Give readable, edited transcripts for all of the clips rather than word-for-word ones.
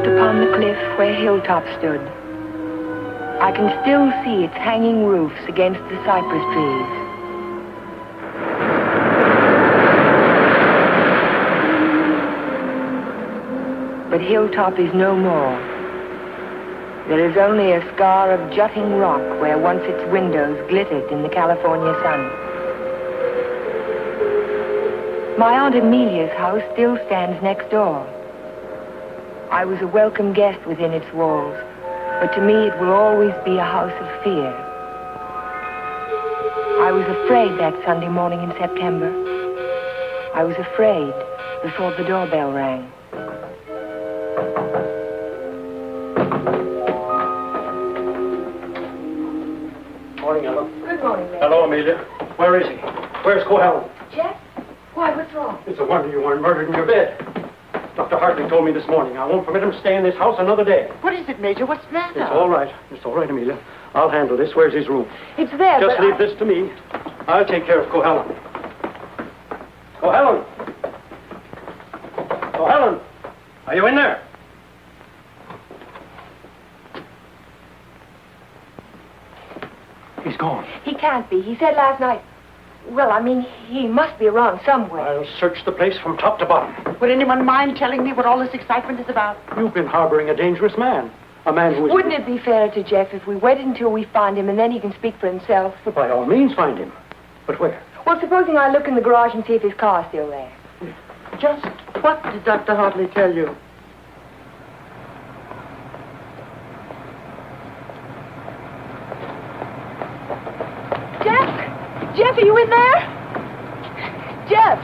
upon the cliff where Hilltop stood. I can still see its hanging roofs against the cypress trees. But Hilltop is no more. There is only a scar of jutting rock where once its windows glittered in the California sun. My Aunt Amelia's house still stands next door. I was a welcome guest within its walls, but to me it will always be a house of fear. I was afraid that Sunday morning in September. I was afraid before the doorbell rang. Morning, Ellen. Good morning, Mary. Hello, Amelia. Where is he? Where's Cohalan? Jeff? Why, what's wrong? It's a wonder you weren't murdered in your bed. Dr. Hartley told me this morning I won't permit him to stay in this house another day. What is it, Major? What's the matter? It's all right. It's all right, Amelia. I'll handle this. Where's his room? It's there, Just leave this to me. I'll take care of Cohalan. Cohalan! Cohalan! Are you in there? He's gone. He can't be. He said last night... Well, I mean, he must be around somewhere. I'll search the place from top to bottom. Would anyone mind telling me what all this excitement is about? You've been harboring a dangerous man. A man who is... Wouldn't it be fairer to Jeff if we waited until we find him and then he can speak for himself? But by all means, find him. But where? Well, supposing I look in the garage and see if his car's still there. Just what did Dr. Hartley tell you? Jeff, are you in there? Jeff!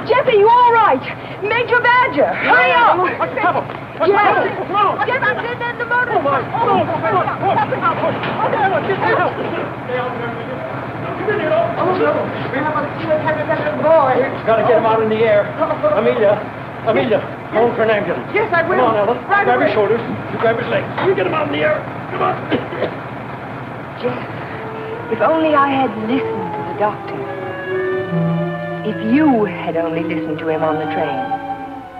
Jeff, are you all right? Major Badger! Hurry up! What's the trouble? What's the trouble? No! Jeff, I'm getting in the motor. Oh, my. No, get out. Stay out there, Amelia. Oh, no. We have a little boy. Gotta get him out in the air. Amelia, phone for an ambulance. Yes, I will. Come on, Ellen. Right grab away. his shoulders. You grab his legs. You get him out in the air. Come on. Jeff, if only I had listened to the doctor. If you had only listened to him on the train.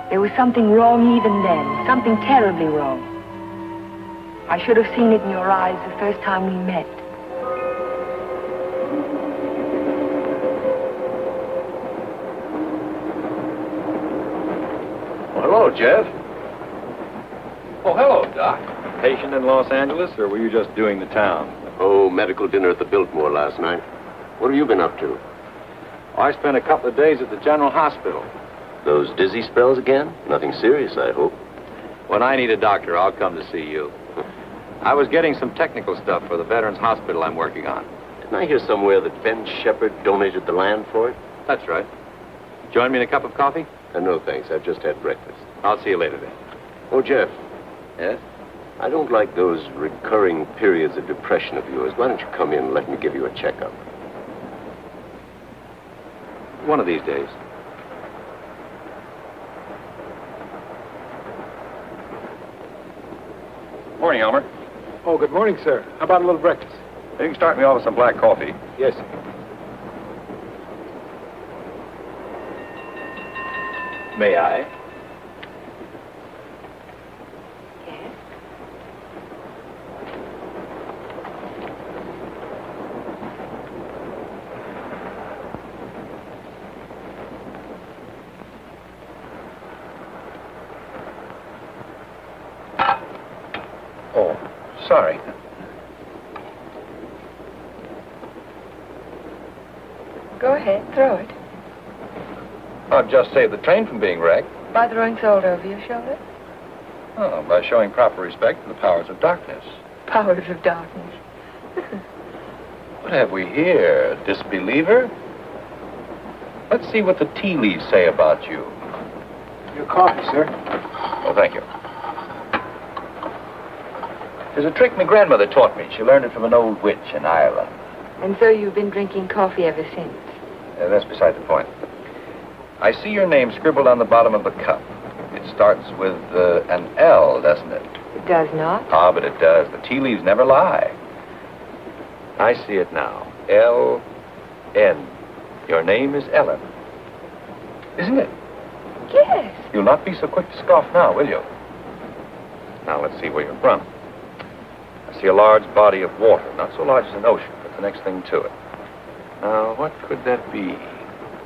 There was something wrong even then, something terribly wrong. I should have seen it in your eyes the first time we met. Well, hello, Jeff. Oh, hello, Doc. Patient in Los Angeles, or were you just doing the town? Oh, medical dinner at the Biltmore last night. What have you been up to? I spent a couple of days at the General Hospital. Those dizzy spells again? Nothing serious, I hope. When I need a doctor, I'll come to see you. I was getting some technical stuff for the Veterans Hospital I'm working on. Didn't I hear somewhere that Ben Shepard donated the land for it? That's right. Join me in a cup of coffee? No, thanks. I've just had breakfast. I'll see you later then. Oh, Jeff. Yes? I don't like those recurring periods of depression of yours. Why don't you come in and let me give you a checkup? One of these days. Morning, Elmer. Oh, good morning, sir. How about a little breakfast? You can start me off with some black coffee. Yes. May I? Yes? Oh, sorry. Go ahead, throw it. I've just saved the train from being wrecked. By throwing salt over your shoulder? Oh, by showing proper respect to the powers of darkness. Powers of darkness. What have we here? Disbeliever? Let's see what the tea leaves say about you. Your coffee, sir. Oh, thank you. There's a trick my grandmother taught me. She learned it from an old witch in Ireland. And so you've been drinking coffee ever since? That's beside the point. I see your name scribbled on the bottom of the cup. It starts with an L, doesn't it? It does not. Ah, but it does. The tea leaves never lie. I see it now. L-N. Your name is Ellen. Isn't it? Yes. You'll not be so quick to scoff now, will you? Now, let's see where you're from. I see a large body of water. Not so large as an ocean, but the next thing to it. Now, what could that be?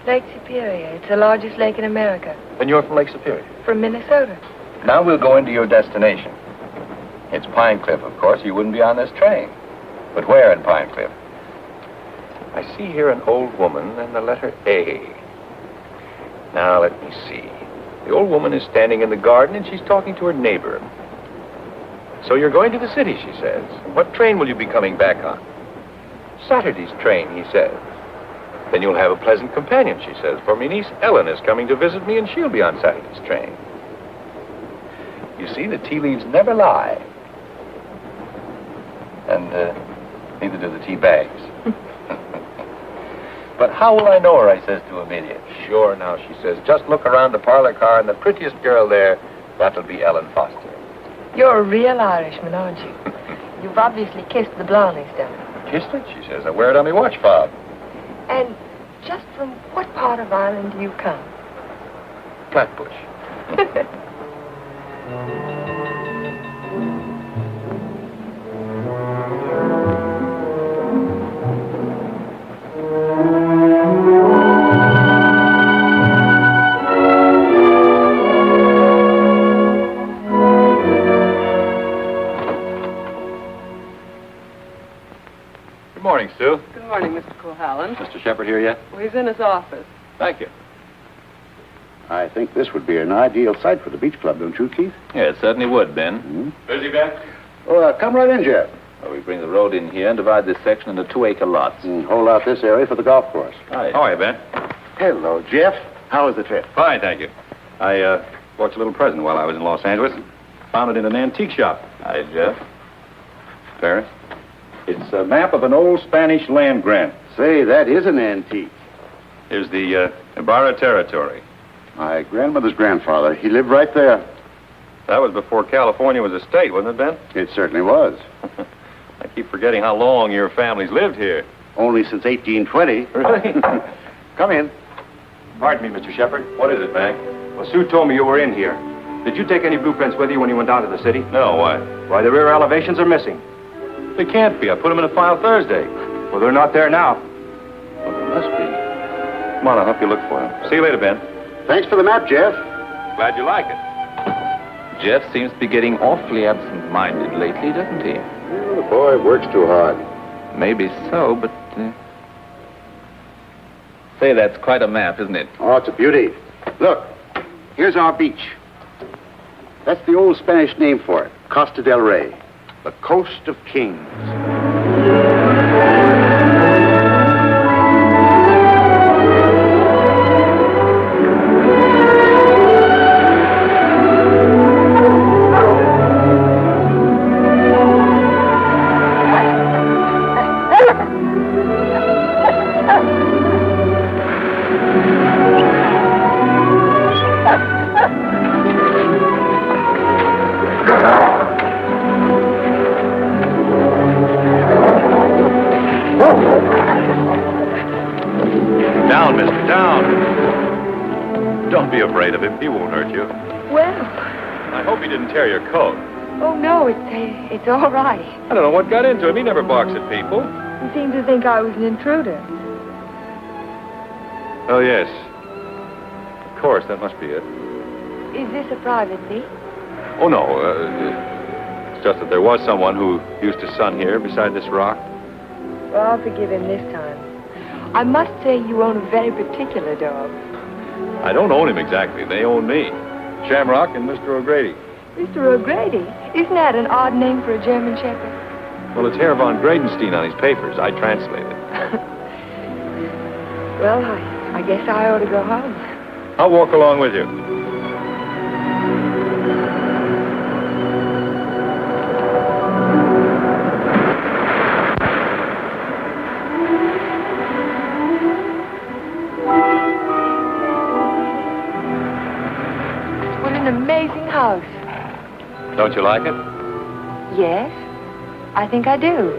Lake Superior. It's the largest lake in America. Then you're from Lake Superior. From Minnesota. Now we'll go into your destination. It's Pine Cliff, of course. You wouldn't be on this train. But where in Pine Cliff? I see here an old woman and the letter A. Now, let me see. The old woman is standing in the garden and she's talking to her neighbor. So you're going to the city, she says. What train will you be coming back on? Saturday's train, he says. Then you'll have a pleasant companion, she says, for my niece Ellen is coming to visit me and she'll be on Saturday's train. You see, the tea leaves never lie. And neither do the tea bags. But how will I know her, I says to Amelia. Sure, now, she says, just look around the parlor car and the prettiest girl there, that'll be Ellen Foster. You're a real Irishman, aren't you? You've obviously kissed the blondie stone. Kissed it, she says. I wear it on my watch fob. And just from what part of Ireland do you come? Flatbush. Good morning, Sue. Good morning, Mr. Cohalan. Mr. Shepard here yet? Well, he's in his office. Thank you. I think this would be an ideal site for the beach club, don't you, Keith? Yeah, it certainly would, Ben. Mm-hmm. Busy, Ben? Oh, come right in, Jeff. Well, we bring the road in here and divide this section into 2-acre lots. And hold out this area for the golf course. Hi. How are you, Ben? Hello, Jeff. How was the trip? Fine, thank you. I bought you a little present while I was in Los Angeles. Found it in an antique shop. Hi, Jeff. Paris. It's a map of an old Spanish land grant. Say, that is an antique. Here's the Ibarra territory. My grandmother's grandfather, he lived right there. That was before California was a state, wasn't it, Ben? It certainly was. I keep forgetting how long your family's lived here. Only since 1820. Really? Come in. Pardon me, Mr. Shepard. What is it, Mac? Well, Sue told me you were in here. Did you take any blueprints with you when you went down to the city? No, why? Why, the rear elevations are missing. They can't be. I put them in a file Thursday. Well, they're not there now. Well, there must be. Come on, I'll help you look for them. See you later, Ben. Thanks for the map, Jeff. Glad you like it. Jeff seems to be getting awfully absent-minded lately, doesn't he? Well, the boy works too hard. Maybe so, but... Say, that's quite a map, isn't it? Oh, it's a beauty. Look, here's our beach. That's the old Spanish name for it, Costa del Rey, the Coast of Kings. Down, mister, down. Don't be afraid of him. He won't hurt you. Well, I hope he didn't tear your coat. oh no, it's all right. I don't know what got into him. He never barks at people. He seemed to think I was an intruder. Oh, yes. Of course, that must be it. Is this a private beach? Oh, no. It's just that there was someone who used to sun here beside this rock. Well, I'll forgive him this time. I must say you own a very particular dog. I don't own him exactly. They own me. Shamrock and Mr. O'Grady. Mr. O'Grady? Isn't that an odd name for a German Shepherd? Well, it's Herr von Gradenstein on his papers. I translated. Well, I guess I ought to go home. I'll walk along with you. What an amazing house. Don't you like it? Yes, I think I do.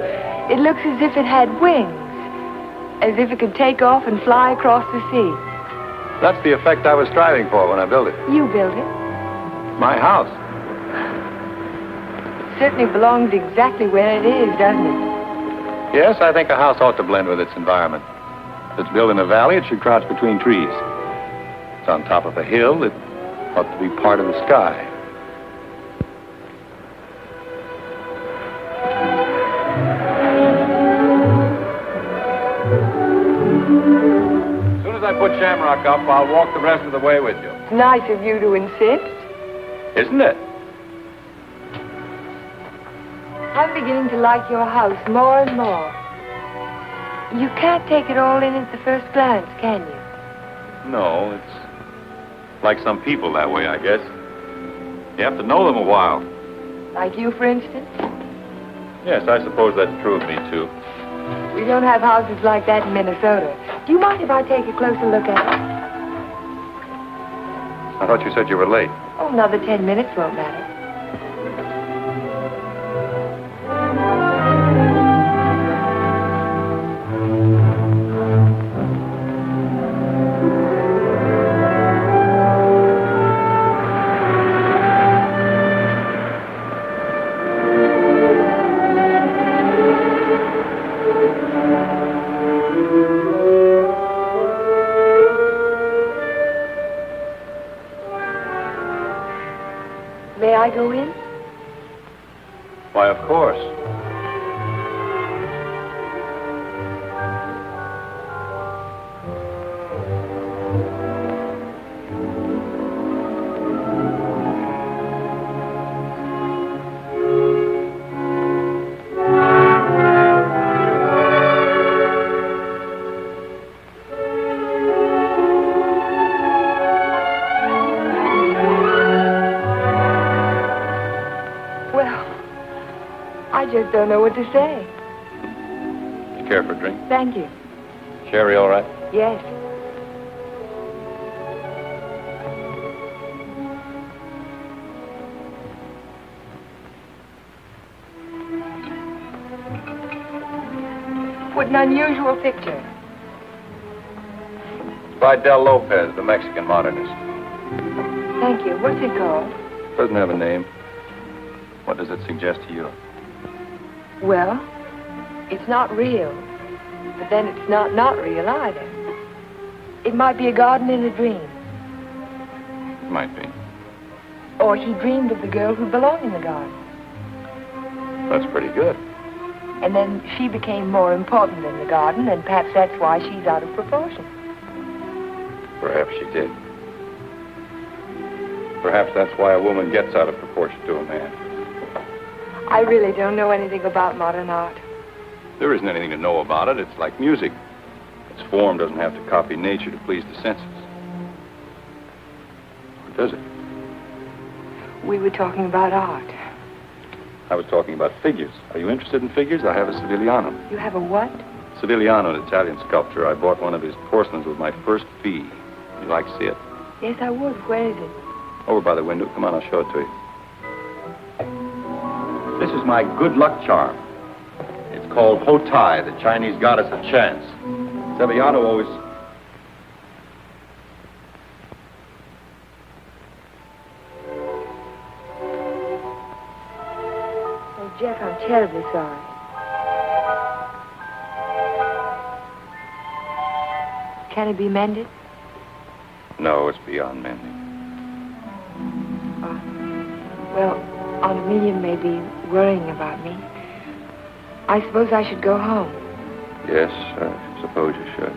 It looks as if it had wings. As if it could take off and fly across the sea. That's the effect I was striving for when I built it. You built it. My house. It certainly belongs exactly where it is, doesn't it? Yes, I think a house ought to blend with its environment. If it's built in a valley, it should crouch between trees. If it's on top of a hill, it ought to be part of the sky. As soon as I put Shamrock up, I'll walk the rest of the way with you. It's nice of you to insist. Isn't it? I'm beginning to like your house more and more. You can't take it all in at the first glance, can you? No, it's like some people that way, I guess. You have to know them a while. Like you, for instance? Yes, I suppose that's true of me, too. We don't have houses like that in Minnesota. Do you mind if I take a closer look at it? I thought you said you were late. Oh, another 10 minutes won't matter. May I go in? Why, of course. I just don't know what to say. You care for a drink? Thank you. Sherry, all right? Yes. What an unusual picture. It's by Del Lopez, the Mexican modernist. Thank you. What's it called? Doesn't have a name. What does it suggest to you? Well, it's not real, but then it's not real either. It might be a garden in a dream. Might be. Or he dreamed of the girl who belonged in the garden. That's pretty good. And then she became more important than the garden, and perhaps that's why she's out of proportion. Perhaps she did. Perhaps that's why a woman gets out of proportion to a man. I really don't know anything about modern art. There isn't anything to know about it. It's like music. Its form doesn't have to copy nature to please the senses. Or does it? We were talking about art. I was talking about figures. Are you interested in figures? I have a Sivigliano. You have a what? Sivigliano, an Italian sculptor. I bought one of his porcelains with my first fee. You'd like to see it? Yes, I would. Where is it? Over by the window. Come on, I'll show it to you. This is my good luck charm. It's called Hotai, the Chinese goddess of chance. Sivigliano always... Oh, Jeff, I'm terribly sorry. Can it be mended? No, it's beyond mending. Well, Aunt Amelia may be worrying about me. I suppose I should go home. Yes, I suppose you should.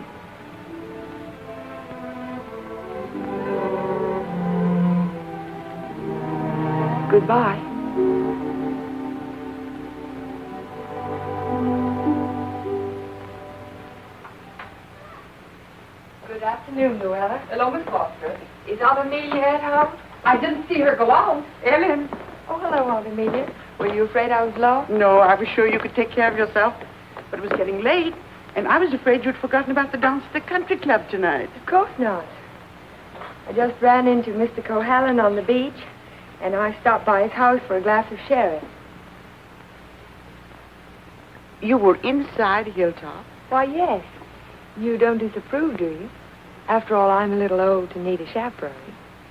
Goodbye. Good afternoon, Luella. Hello, Miss Foster. Is Aunt Amelia at home? I didn't see her go out. Ellen. Oh, hello, Aunt Amelia. Were you afraid I was lost? No, I was sure you could take care of yourself. But it was getting late, and I was afraid you'd forgotten about the dance at the country club tonight. Of course not. I just ran into Mr. Cohalan on the beach, and I stopped by his house for a glass of sherry. You were inside Hilltop? Why, yes. You don't disapprove, do you? After all, I'm a little old to need a chaperone.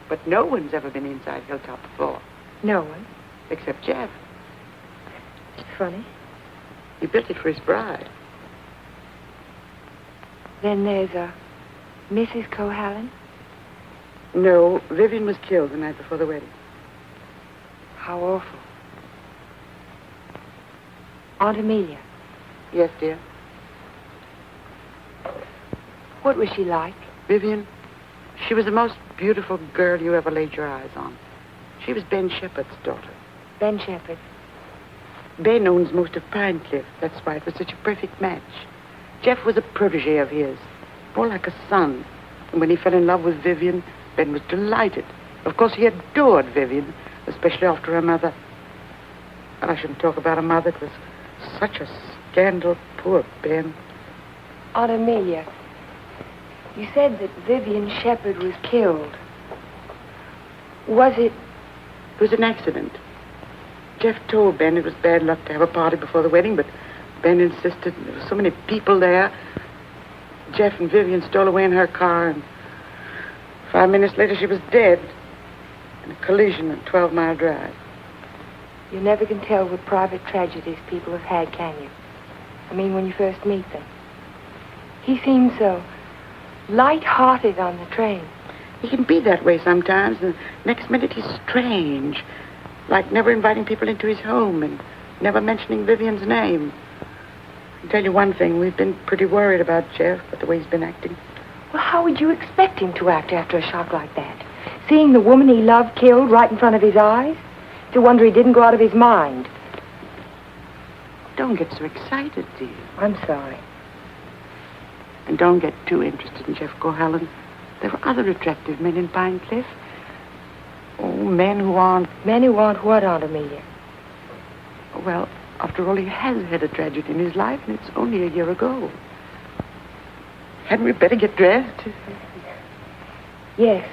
But no one's ever been inside Hilltop before, No one. except Jeff. It's funny. He built it for his bride. Then there's a Mrs. Cohalan. No, Vivian was killed the night before the wedding. How awful. Aunt Amelia. Yes, dear. What was she like? Vivian, she was the most beautiful girl you ever laid your eyes on. She was Ben Shepherd's daughter. Ben Shepherd. Ben owns most of Pine Cliff. That's why it was such a perfect match. Jeff was a protege of his, more like a son. And when he fell in love with Vivian, Ben was delighted. Of course, he adored Vivian, especially after her mother. And I shouldn't talk about a mother. It was such a scandal. Poor Ben. Aunt Amelia, you said that Vivian Shepherd was killed. Was it? It was an accident. Jeff told Ben it was bad luck to have a party before the wedding, but Ben insisted. There were so many people there. Jeff and Vivian stole away in her car, and 5 minutes later she was dead in a collision on 12 Mile Drive. You never can tell what private tragedies people have had, can you? I mean, when you first meet them. He seemed so light-hearted on the train. He can be that way sometimes, and next minute he's strange, like never inviting people into his home and never mentioning Vivian's name. I can tell you one thing, we've been pretty worried about Jeff, but the way he's been acting. Well, how would you expect him to act after a shock like that? Seeing the woman he loved killed right in front of his eyes? To wonder he didn't go out of his mind. Don't get so excited, dear. I'm sorry. And don't get too interested in Jeff Cohalan. There are other attractive men in Pine Cliff. Oh, men who aren't... Men who aren't what, Aunt Amelia? Well, after all, he has had a tragedy in his life, and it's only a year ago. Hadn't we better get dressed? Yes.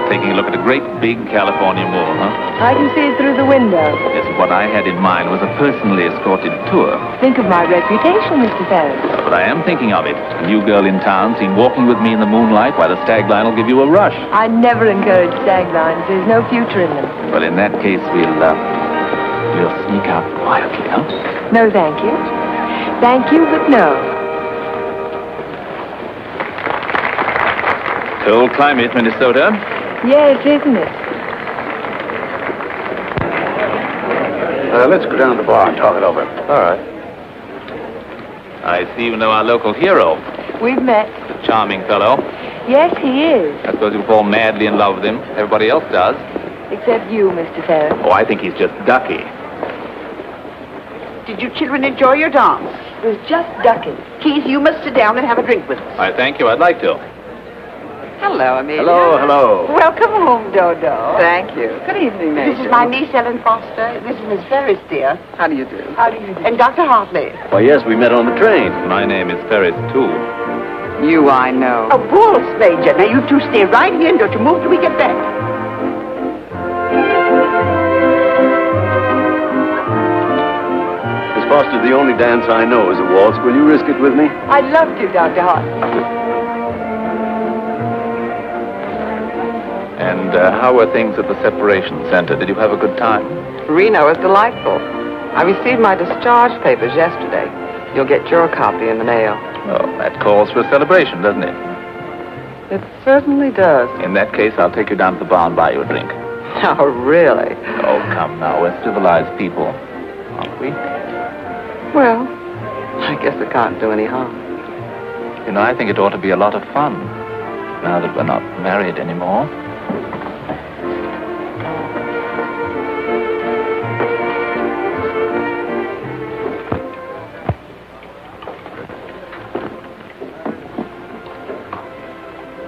Taking a look at a great big California mall, huh? I can see it through the window. Yes, what I had in mind was a personally escorted tour. Think of my reputation, Mr. Ferris. But I am thinking of it. A new girl in town seen walking with me in the moonlight while the stag line will give you a rush. I never encourage stag lines. There's no future in them. Well, in that case, we'll sneak out quietly, huh? No, thank you. Thank you, but no. Cold climate, Minnesota. Yes, isn't it? Let's go down to the bar and talk it over. All right. I see you know our local hero. We've met. A charming fellow. Yes, he is. I suppose you fall madly in love with him. Everybody else does. Except you, Mr. Ferris. Oh, I think he's just ducky. Did you children enjoy your dance? It was just ducking. Keith, you must sit down and have a drink with us. I thank you. I'd like to. Hello, Amelia. Hello. Welcome home, Dodo. Thank you. Good evening, Major. This is my niece, Ellen Foster. This is Miss Ferris, dear. How do you do? How do you do? And Dr. Hartley. Why, yes, we met on the train. My name is Ferris, too. You, I know. A waltz, Major. Now, you two stay right here and don't you move till we get back. Miss Foster, the only dance I know is a waltz. Will you risk it with me? I'd love to, Dr. Hart. And how were things at the separation center? Did you have a good time? Reno is delightful. I received my discharge papers yesterday. You'll get your copy in the mail. Oh, that calls for a celebration, doesn't it? It certainly does. In that case, I'll take you down to the bar and buy you a drink. Oh, really? Oh, come now. We're civilized people, aren't we? Well, I guess it can't do any harm. You know, I think it ought to be a lot of fun, now that we're not married anymore.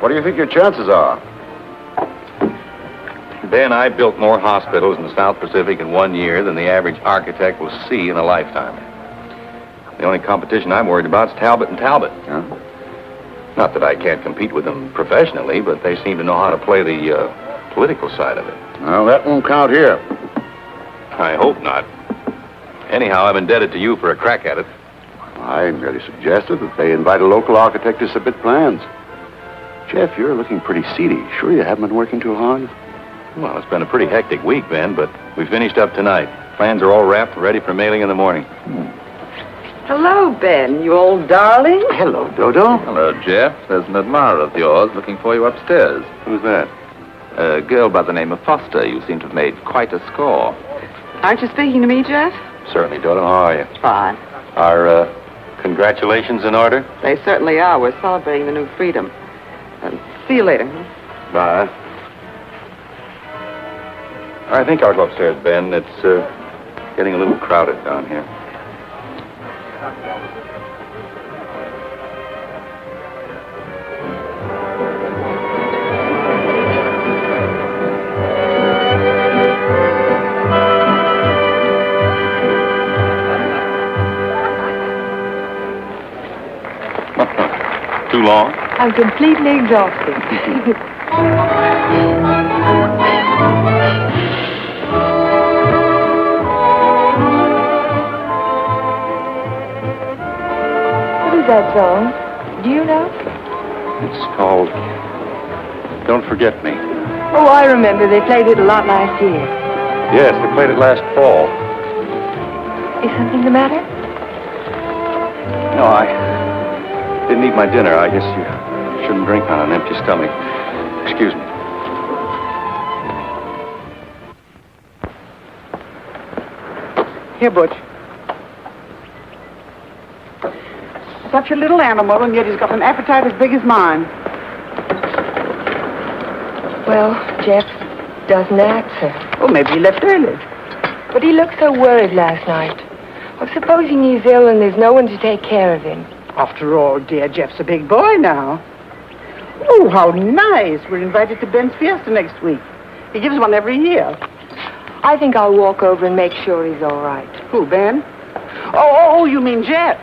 What do you think your chances are? Ben, I built more hospitals in the South Pacific in 1 year than the average architect will see in a lifetime. The only competition I'm worried about is Talbot and Talbot. Huh? Not that I can't compete with them professionally, but they seem to know how to play the political side of it. Well, that won't count here. I hope not. Anyhow, I'm indebted to you for a crack at it. I merely suggested that they invite a local architect to submit plans. Jeff, you're looking pretty seedy. Sure you haven't been working too hard? Well, it's been a pretty hectic week, Ben, but we finished up tonight. Plans are all wrapped, ready for mailing in the morning. Hello, Ben, you old darling. Hello, Dodo. Hello, Jeff. There's an admirer of yours looking for you upstairs. Who's that? A girl by the name of Foster. You seem to have made quite a score. Aren't you speaking to me, Jeff? Certainly, Dodo. How are you? Fine. Are, congratulations in order? They certainly are. We're celebrating the new freedom. See you later. Bye. I think I'll go upstairs, Ben. It's getting a little crowded down here. Too long? I'm completely exhausted. What is that song? Do you know? It's called Don't Forget Me. Oh, I remember. They played it a lot last year. Yes, they played it last fall. Is something the matter? No, I didn't eat my dinner. I guess you shouldn't drink on an empty stomach. Excuse me. Here, Butch. Such a little animal, and yet he's got an appetite as big as mine. Well, Jeff doesn't answer. Oh, maybe he left early. But he looked so worried last night. Well, supposing he's ill and there's no one to take care of him. After all, dear, Jeff's a big boy now. Oh, how nice. We're invited to Ben's fiesta next week. He gives one every year. I think I'll walk over and make sure he's all right. Who, Ben? Oh, you mean Jeff?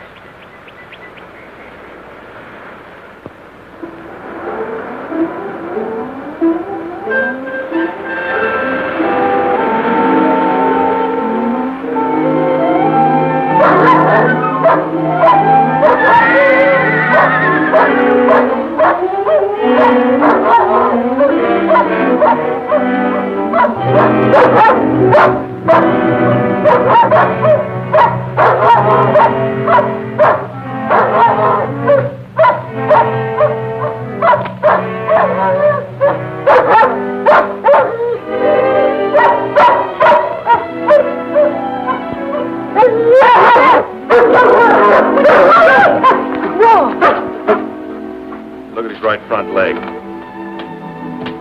Look at his right front leg.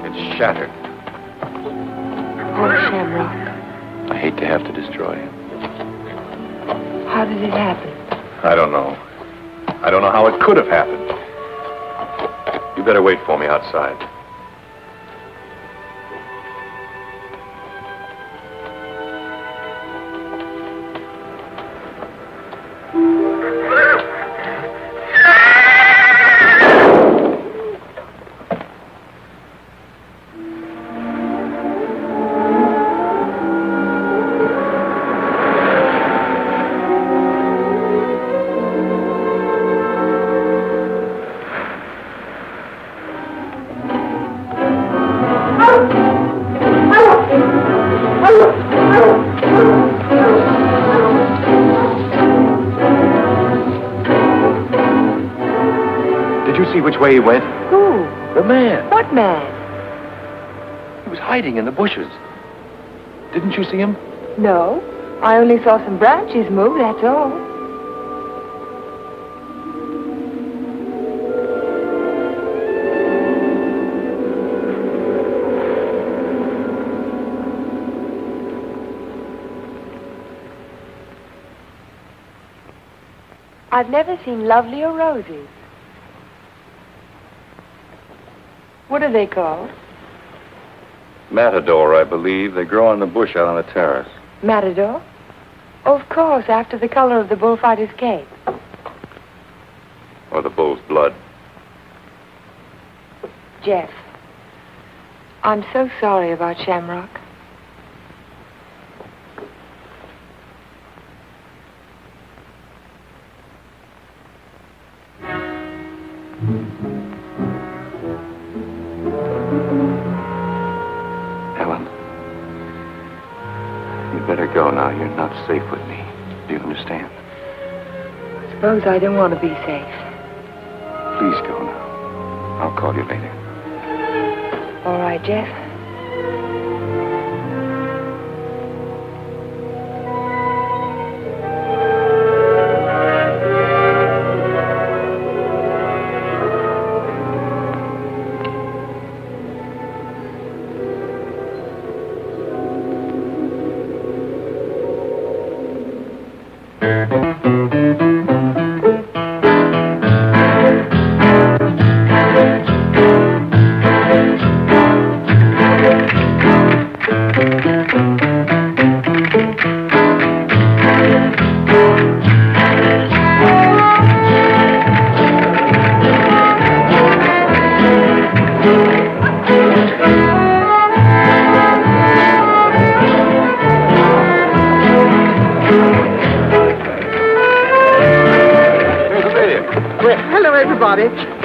It's shattered. Oh, Shamrock. I hate to have to destroy him. How did it happen? I don't know. I don't know how it could have happened. You better wait for me outside. Which way he went? Who? The man. What man? He was hiding in the bushes. Didn't you see him? No. I only saw some branches move, that's all. I've never seen lovelier roses. What are they called? Matador, I believe. They grow on the bush out on the terrace. Matador? Oh, of course, after the color of the bullfighter's cape. Or the bull's blood. Jeff, I'm so sorry about Shamrock. Helen, you better go now. You're not safe with me. Do you understand? Suppose I don't want to be safe. Please go now. I'll call you later. All right, Jeff.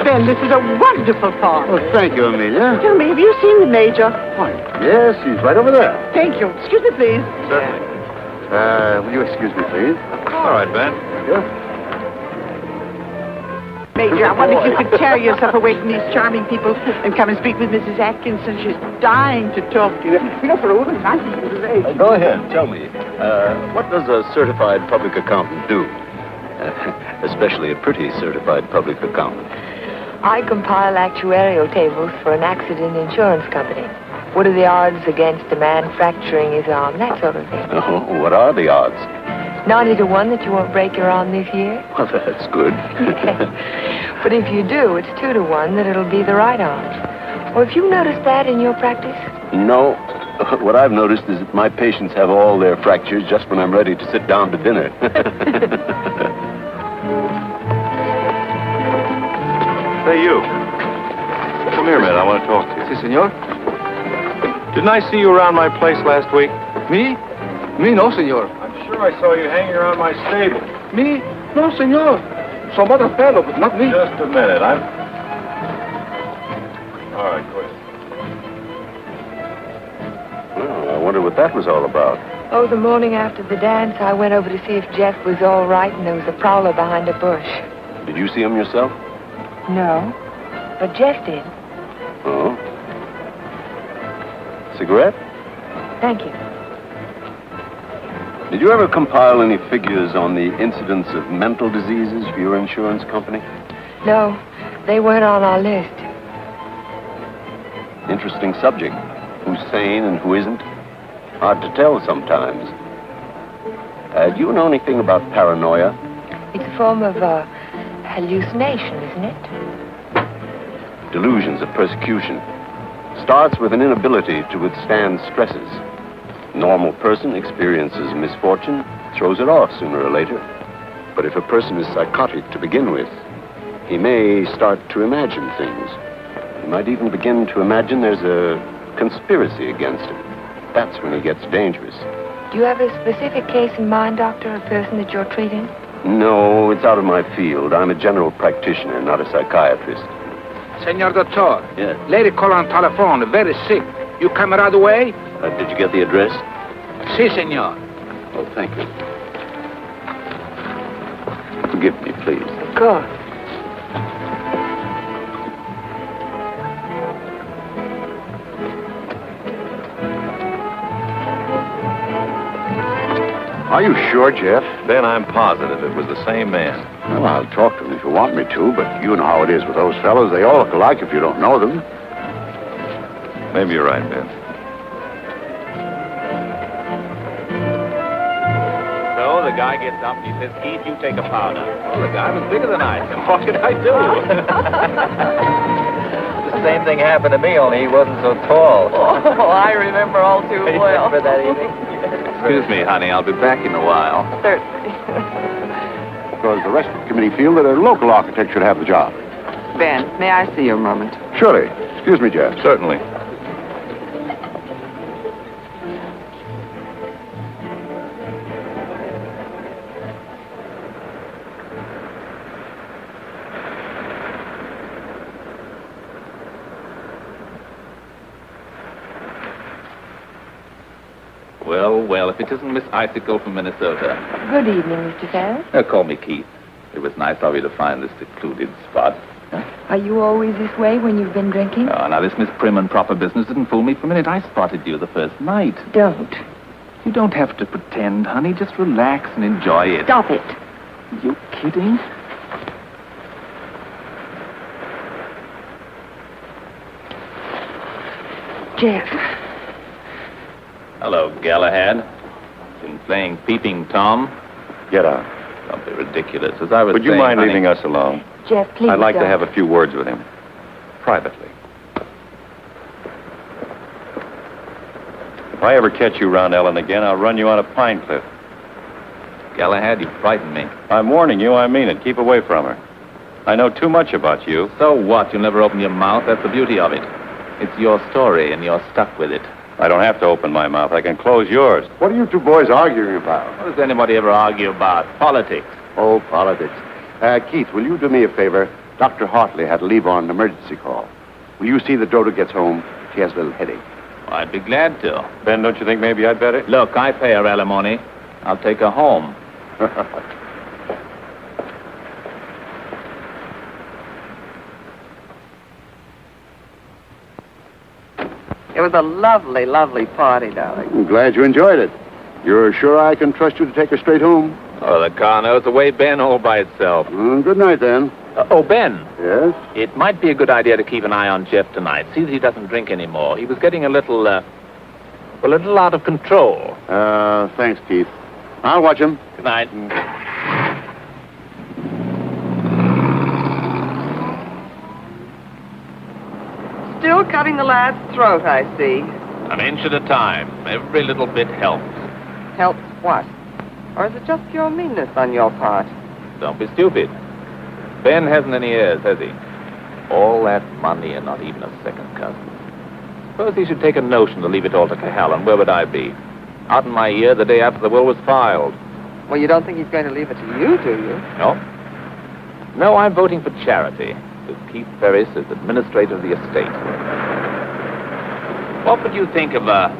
Ben, this is a wonderful park. Oh, thank you, Amelia. Tell me, have you seen the Major? Why, yes, he's right over there. Thank you. Excuse me, please. Certainly. Will you excuse me, please? All right, Ben. Yeah. Major, I wonder if you could carry yourself away from these charming people and come and speak with Mrs. Atkinson. She's dying to talk to you. You know, for all the nice Go ahead. Tell me, what does a certified public accountant do? Especially a pretty certified public accountant. I compile actuarial tables for an accident insurance company. What are the odds against a man fracturing his arm? That sort of thing. Oh, what are the odds? 90 to 1 that you won't break your arm this year. Well, that's good. But if you do, it's 2 to 1 that it'll be the right arm. Or have you noticed that in your practice? No. What I've noticed is that my patients have all their fractures just when I'm ready to sit down to dinner. Hey, you. Come here a minute. I want to talk to you. Si, senor. Didn't I see you around my place last week? Me? Me, no, senor. I'm sure I saw you hanging around my stable. Me? No, senor. Some other fellow, but not me. Just a minute. All right, go ahead. Well, I wonder what that was all about. Oh, the morning after the dance, I went over to see if Jeff was all right, and there was a prowler behind a bush. Did you see him yourself? No, but Jeff did. Oh. Cigarette? Thank you. Did you ever compile any figures on the incidence of mental diseases for your insurance company? No, they weren't on our list. Interesting subject. Who's sane and who isn't? Hard to tell sometimes. Do you know anything about paranoia? It's a form of hallucination, isn't it? Delusions of persecution. Starts with an inability to withstand stresses. Normal person experiences misfortune, throws it off sooner or later. But if a person is psychotic to begin with, he may start to imagine things. He might even begin to imagine there's a conspiracy against him. That's when he gets dangerous. Do you have a specific case in mind, Doctor, a person that you're treating? No, it's out of my field. I'm a general practitioner, not a psychiatrist. Senor Doctor. Yes. Lady call on telephone, very sick. You come right away? Did you get the address? Si, senor. Oh, thank you. Forgive me, please. Of course. Are you sure, Jeff? Ben, I'm positive it was the same man. Well, I'll talk to him if you want me to, but you know how it is with those fellows. They all look alike if you don't know them. Maybe you're right, Ben. So the guy gets up and he says, Keith, you take a powder. Oh, the guy was bigger than I am. What could I do? Same thing happened to me, only he wasn't so tall. Oh, I remember all too well. Remember that evening? Excuse me, honey. I'll be back in a while. Certainly. Because the rest of the committee feel that a local architect should have the job. Ben, may I see you a moment? Surely. Excuse me, Jeff. Certainly. Well, if it isn't Miss Icicle from Minnesota. Good evening, Mr. Ferris. Call me Keith. It was nice of you to find this secluded spot. Are you always this way when you've been drinking? Oh, now, this Miss Prim and Proper business didn't fool me for a minute. I spotted you the first night. Don't. You don't have to pretend, honey. Just relax and enjoy it. Stop it. You kidding? Jeff. Hello, Galahad. Been playing Peeping Tom? Get out. Don't be ridiculous. As I was Would you saying, mind honey, leaving us alone? Jeff, please I'd like to don't. have a few words with him. Privately. If I ever catch you around Ellen again, I'll run you on a pine cliff. Galahad, you frighten me. I'm warning you, I mean it. Keep away from her. I know too much about you. So what? You'll never open your mouth. That's the beauty of it. It's your story, and you're stuck with it. I don't have to open my mouth. I can close yours. What are you two boys arguing about? What does anybody ever argue about? Politics. Oh, politics. Keith, will you do me a favor? Dr. Hartley had to leave on an emergency call. Will you see that Dodo gets home? She has a little headache. Well, I'd be glad to. Ben, don't you think maybe I'd better? Look, I pay her alimony. I'll take her home. It was a lovely, lovely party, darling. I'm glad you enjoyed it. You're sure I can trust you to take her straight home? Oh, the car knows the way, Ben, all by itself. Good night, then. Ben. Yes? It might be a good idea to keep an eye on Jeff tonight. See that he doesn't drink anymore. He was getting a little out of control. Thanks, Keith. I'll watch him. Good night. Still cutting the lad's throat, I see. An inch at a time. Every little bit helps. Helps what? Or is it just pure meanness on your part? Don't be stupid. Ben hasn't any heirs, has he? All that money and not even a second cousin. Suppose he should take a notion to leave it all to Cohalan. Where would I be? Out in my ear the day after the will was filed. Well, you don't think he's going to leave it to you, do you? No. No, I'm voting for charity, with Keith Ferris as administrator of the estate. What would you think of a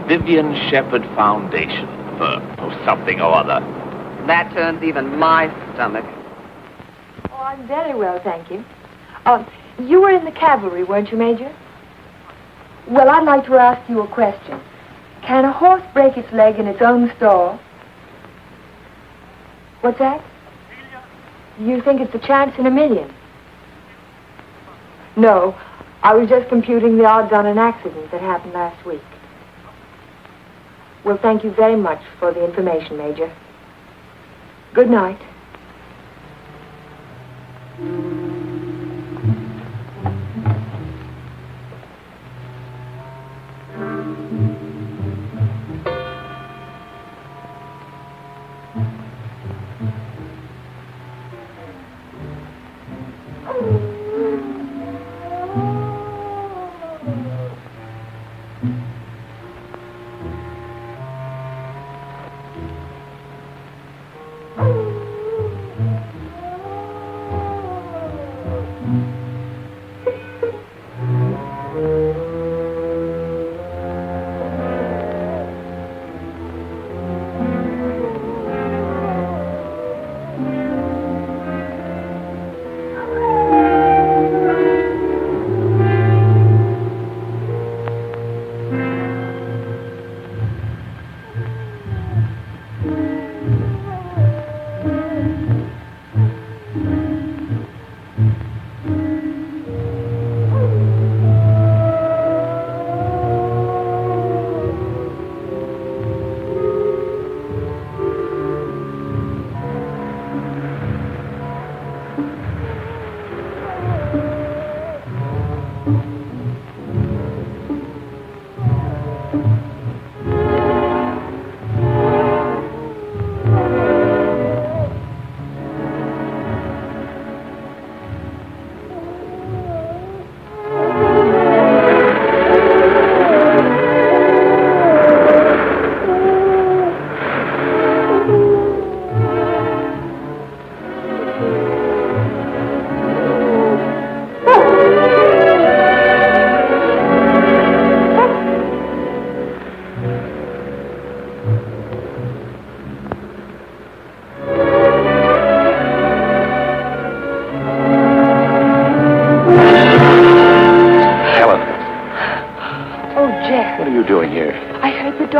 Vivian Shepherd Foundation for something or other? That turns even my stomach. Oh, I'm very well, thank you. You were in the cavalry, weren't you, Major? Well, I'd like to ask you a question. Can a horse break its leg in its own stall? What's that? You think it's a chance in a million? No, I was just computing the odds on an accident that happened last week. Well, thank you very much for the information, Major. Good night.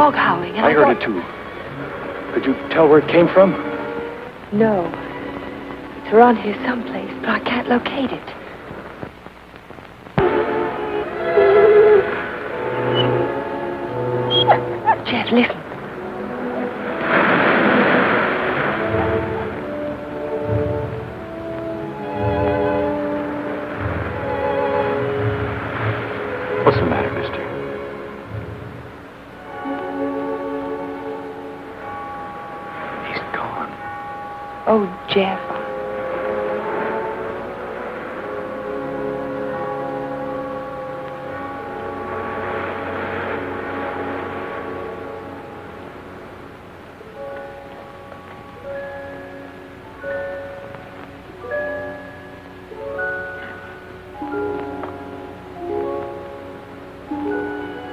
dog howling. And I heard it too. Could you tell where it came from? No. It's around here someplace, but I can't locate it. Jeff, listen. What's the matter, mister? He's gone. Oh, Jeff.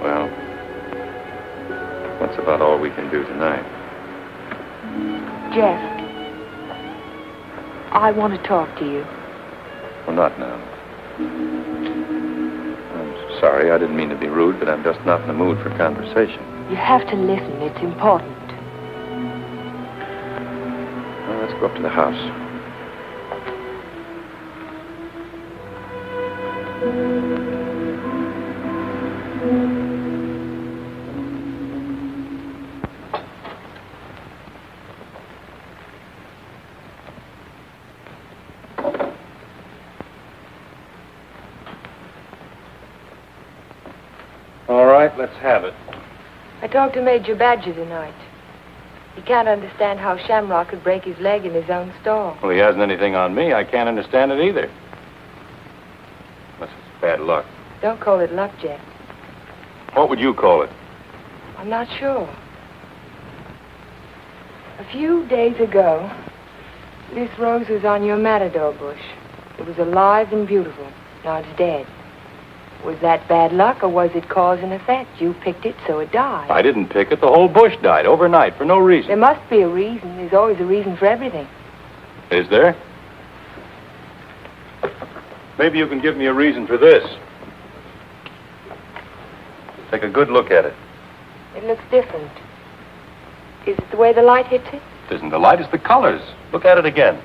Well, that's about all we can do tonight. Jeff, I want to talk to you. Well, not now. I'm sorry, I didn't mean to be rude, but I'm just not in the mood for conversation. You have to listen. It's important. Well, let's go up to the house. All right, let's have it. I talked to Major Badger tonight. He can't understand how Shamrock could break his leg in his own stall. Well, he hasn't anything on me. I can't understand it either. Unless it's bad luck. Don't call it luck, Jeff. What would you call it? I'm not sure. A few days ago, this rose was on your matador bush. It was alive and beautiful. Now it's dead. Was that bad luck, or was it cause and effect? You picked it, so it died. I didn't pick it. The whole bush died overnight for no reason. There must be a reason. There's always a reason for everything. Is there? Maybe you can give me a reason for this. Take a good look at it. It looks different. Is it the way the light hits it? It isn't the light, it's the colors. Look at it again.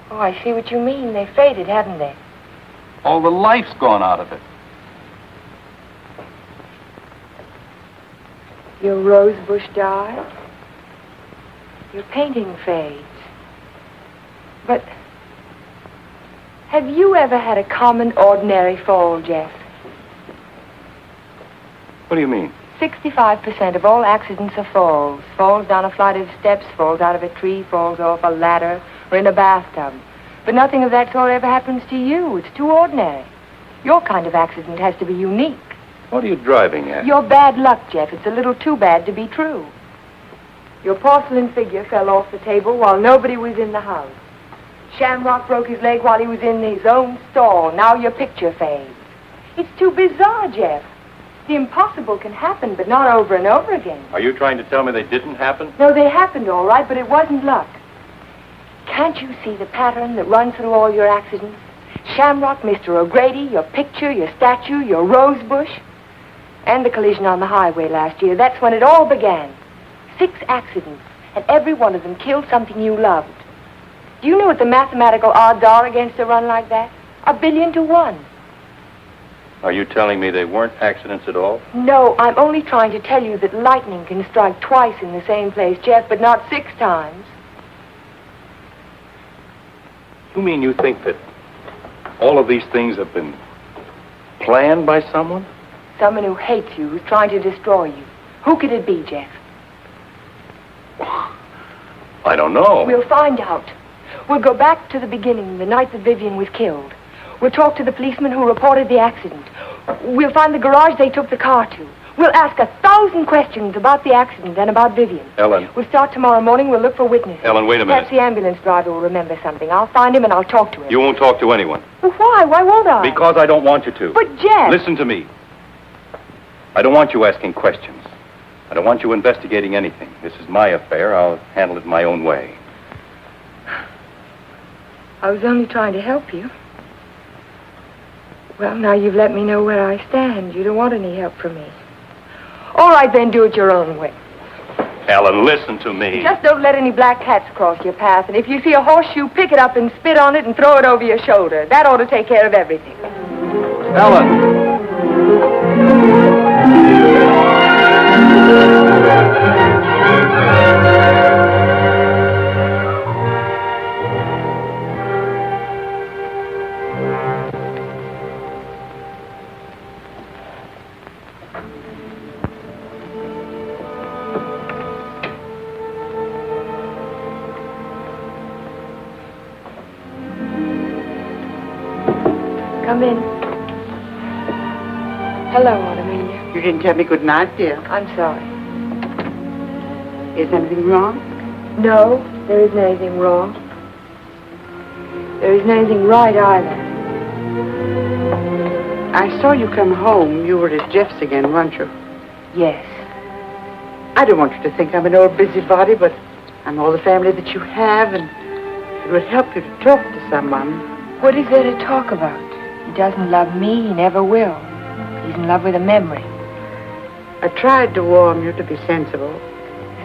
Oh, I see what you mean. They faded, haven't they? All the life's gone out of it. Your rose bush died. Your painting fades. But have you ever had a common, ordinary fall, Jeff? What do you mean? 65% of all accidents are falls. Falls down a flight of steps, falls out of a tree, falls off a ladder, or in a bathtub. But nothing of that sort ever happens to you. It's too ordinary. Your kind of accident has to be unique. What are you driving at? Your bad luck, Jeff. It's a little too bad to be true. Your porcelain figure fell off the table while nobody was in the house. Shamrock broke his leg while he was in his own stall. Now your picture fades. It's too bizarre, Jeff. The impossible can happen, but not over and over again. Are you trying to tell me they didn't happen? No, they happened all right, but it wasn't luck. Can't you see the pattern that runs through all your accidents? Shamrock, Mr. O'Grady, your picture, your statue, your rose bush, and the collision on the highway last year. That's when it all began. 6 accidents, and every one of them killed something you loved. Do you know what the mathematical odds are against a run like that? 1 billion to 1. Are you telling me they weren't accidents at all? No, I'm only trying to tell you that lightning can strike twice in the same place, Jeff, but not 6 times. You mean you think that all of these things have been planned by someone? Someone who hates you, who's trying to destroy you. Who could it be, Jeff? I don't know. We'll find out. We'll go back to the beginning, the night that Vivian was killed. We'll talk to the policeman who reported the accident. We'll find the garage they took the car to. We'll ask 1,000 questions about the accident and about Vivian. Ellen. We'll start tomorrow morning. We'll look for witnesses. Ellen, wait a minute. Perhaps the ambulance driver will remember something. I'll find him and I'll talk to him. You won't talk to anyone. Well, why? Why won't I? Because I don't want you to. But, Jeff... Listen to me. I don't want you asking questions. I don't want you investigating anything. This is my affair. I'll handle it my own way. I was only trying to help you. Well, now you've let me know where I stand. You don't want any help from me. All right, then, do it your own way. Helen, listen to me. Just don't let any black cats cross your path. And if you see a horseshoe, pick it up and spit on it and throw it over your shoulder. That ought to take care of everything. Helen! Come in. Hello, Aunt Amelia. You didn't tell me good night, dear. I'm sorry. Is anything wrong? No, there isn't anything wrong. There isn't anything right either. I saw you come home. You were at Jeff's again, weren't you? Yes. I don't want you to think I'm an old busybody, but I'm all the family that you have, and it would help you to talk to someone. What is there to talk about? He doesn't love me. He never will. He's in love with a memory. I tried to warn you to be sensible.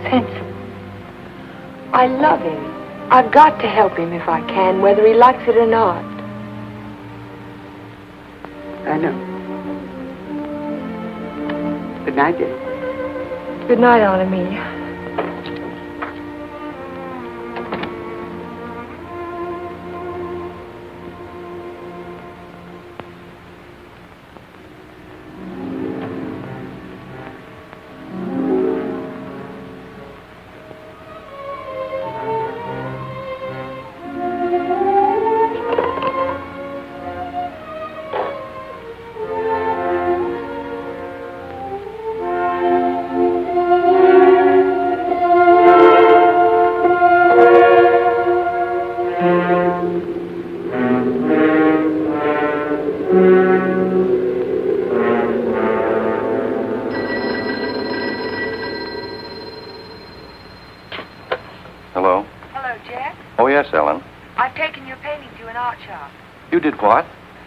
Sensible. I love him. I've got to help him if I can, whether he likes it or not. I know. Good night, dear. Good night, Aunt Amelia. Hello? Hello, Jack. Oh, yes, Ellen. I've taken your painting to an art shop. You did what?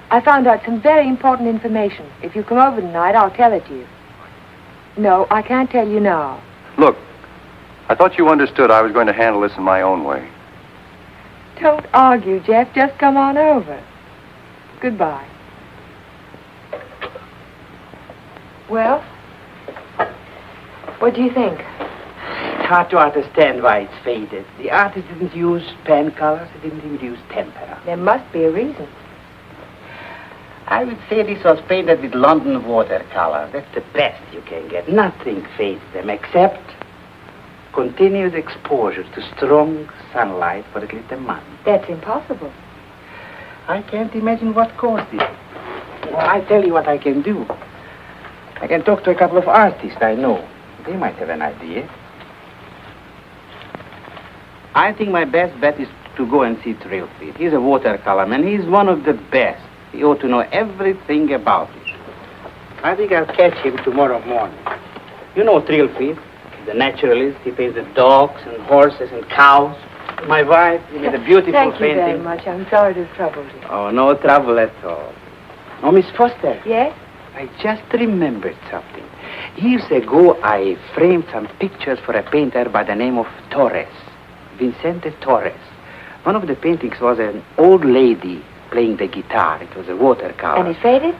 I found out some very important information. If you come over tonight, I'll tell it to you. No, I can't tell you now. Look, I thought you understood I was going to handle this in my own way. Don't argue, Jeff. Just come on over. Goodbye. Well, what do you think? It's hard to understand why it's faded. The artist didn't use pen colors. He didn't even use tempera. There must be a reason. I would say this was painted with London watercolor. That's the best you can get. Nothing fades them except continued exposure to strong sunlight for at least a month. That's impossible. I can't imagine what caused it. Well, I tell you what I can do. I can talk to a couple of artists I know. They might have an idea. I think my best bet is to go and see Trilfit. He's a watercolor man. He's one of the best. He ought to know everything about it. I think I'll catch him tomorrow morning. You know Trilfit, the naturalist. He paints the dogs and horses and cows. My wife, he made a beautiful Thank you painting. very much. I'm sorry to have troubled you. Oh, no trouble at all. Oh, Miss Foster. Yes? I just remembered something. Years ago, I framed some pictures for a painter by the name of Torres, Vicente Torres. One of the paintings was an old lady playing the guitar. It was a watercolor. And it faded?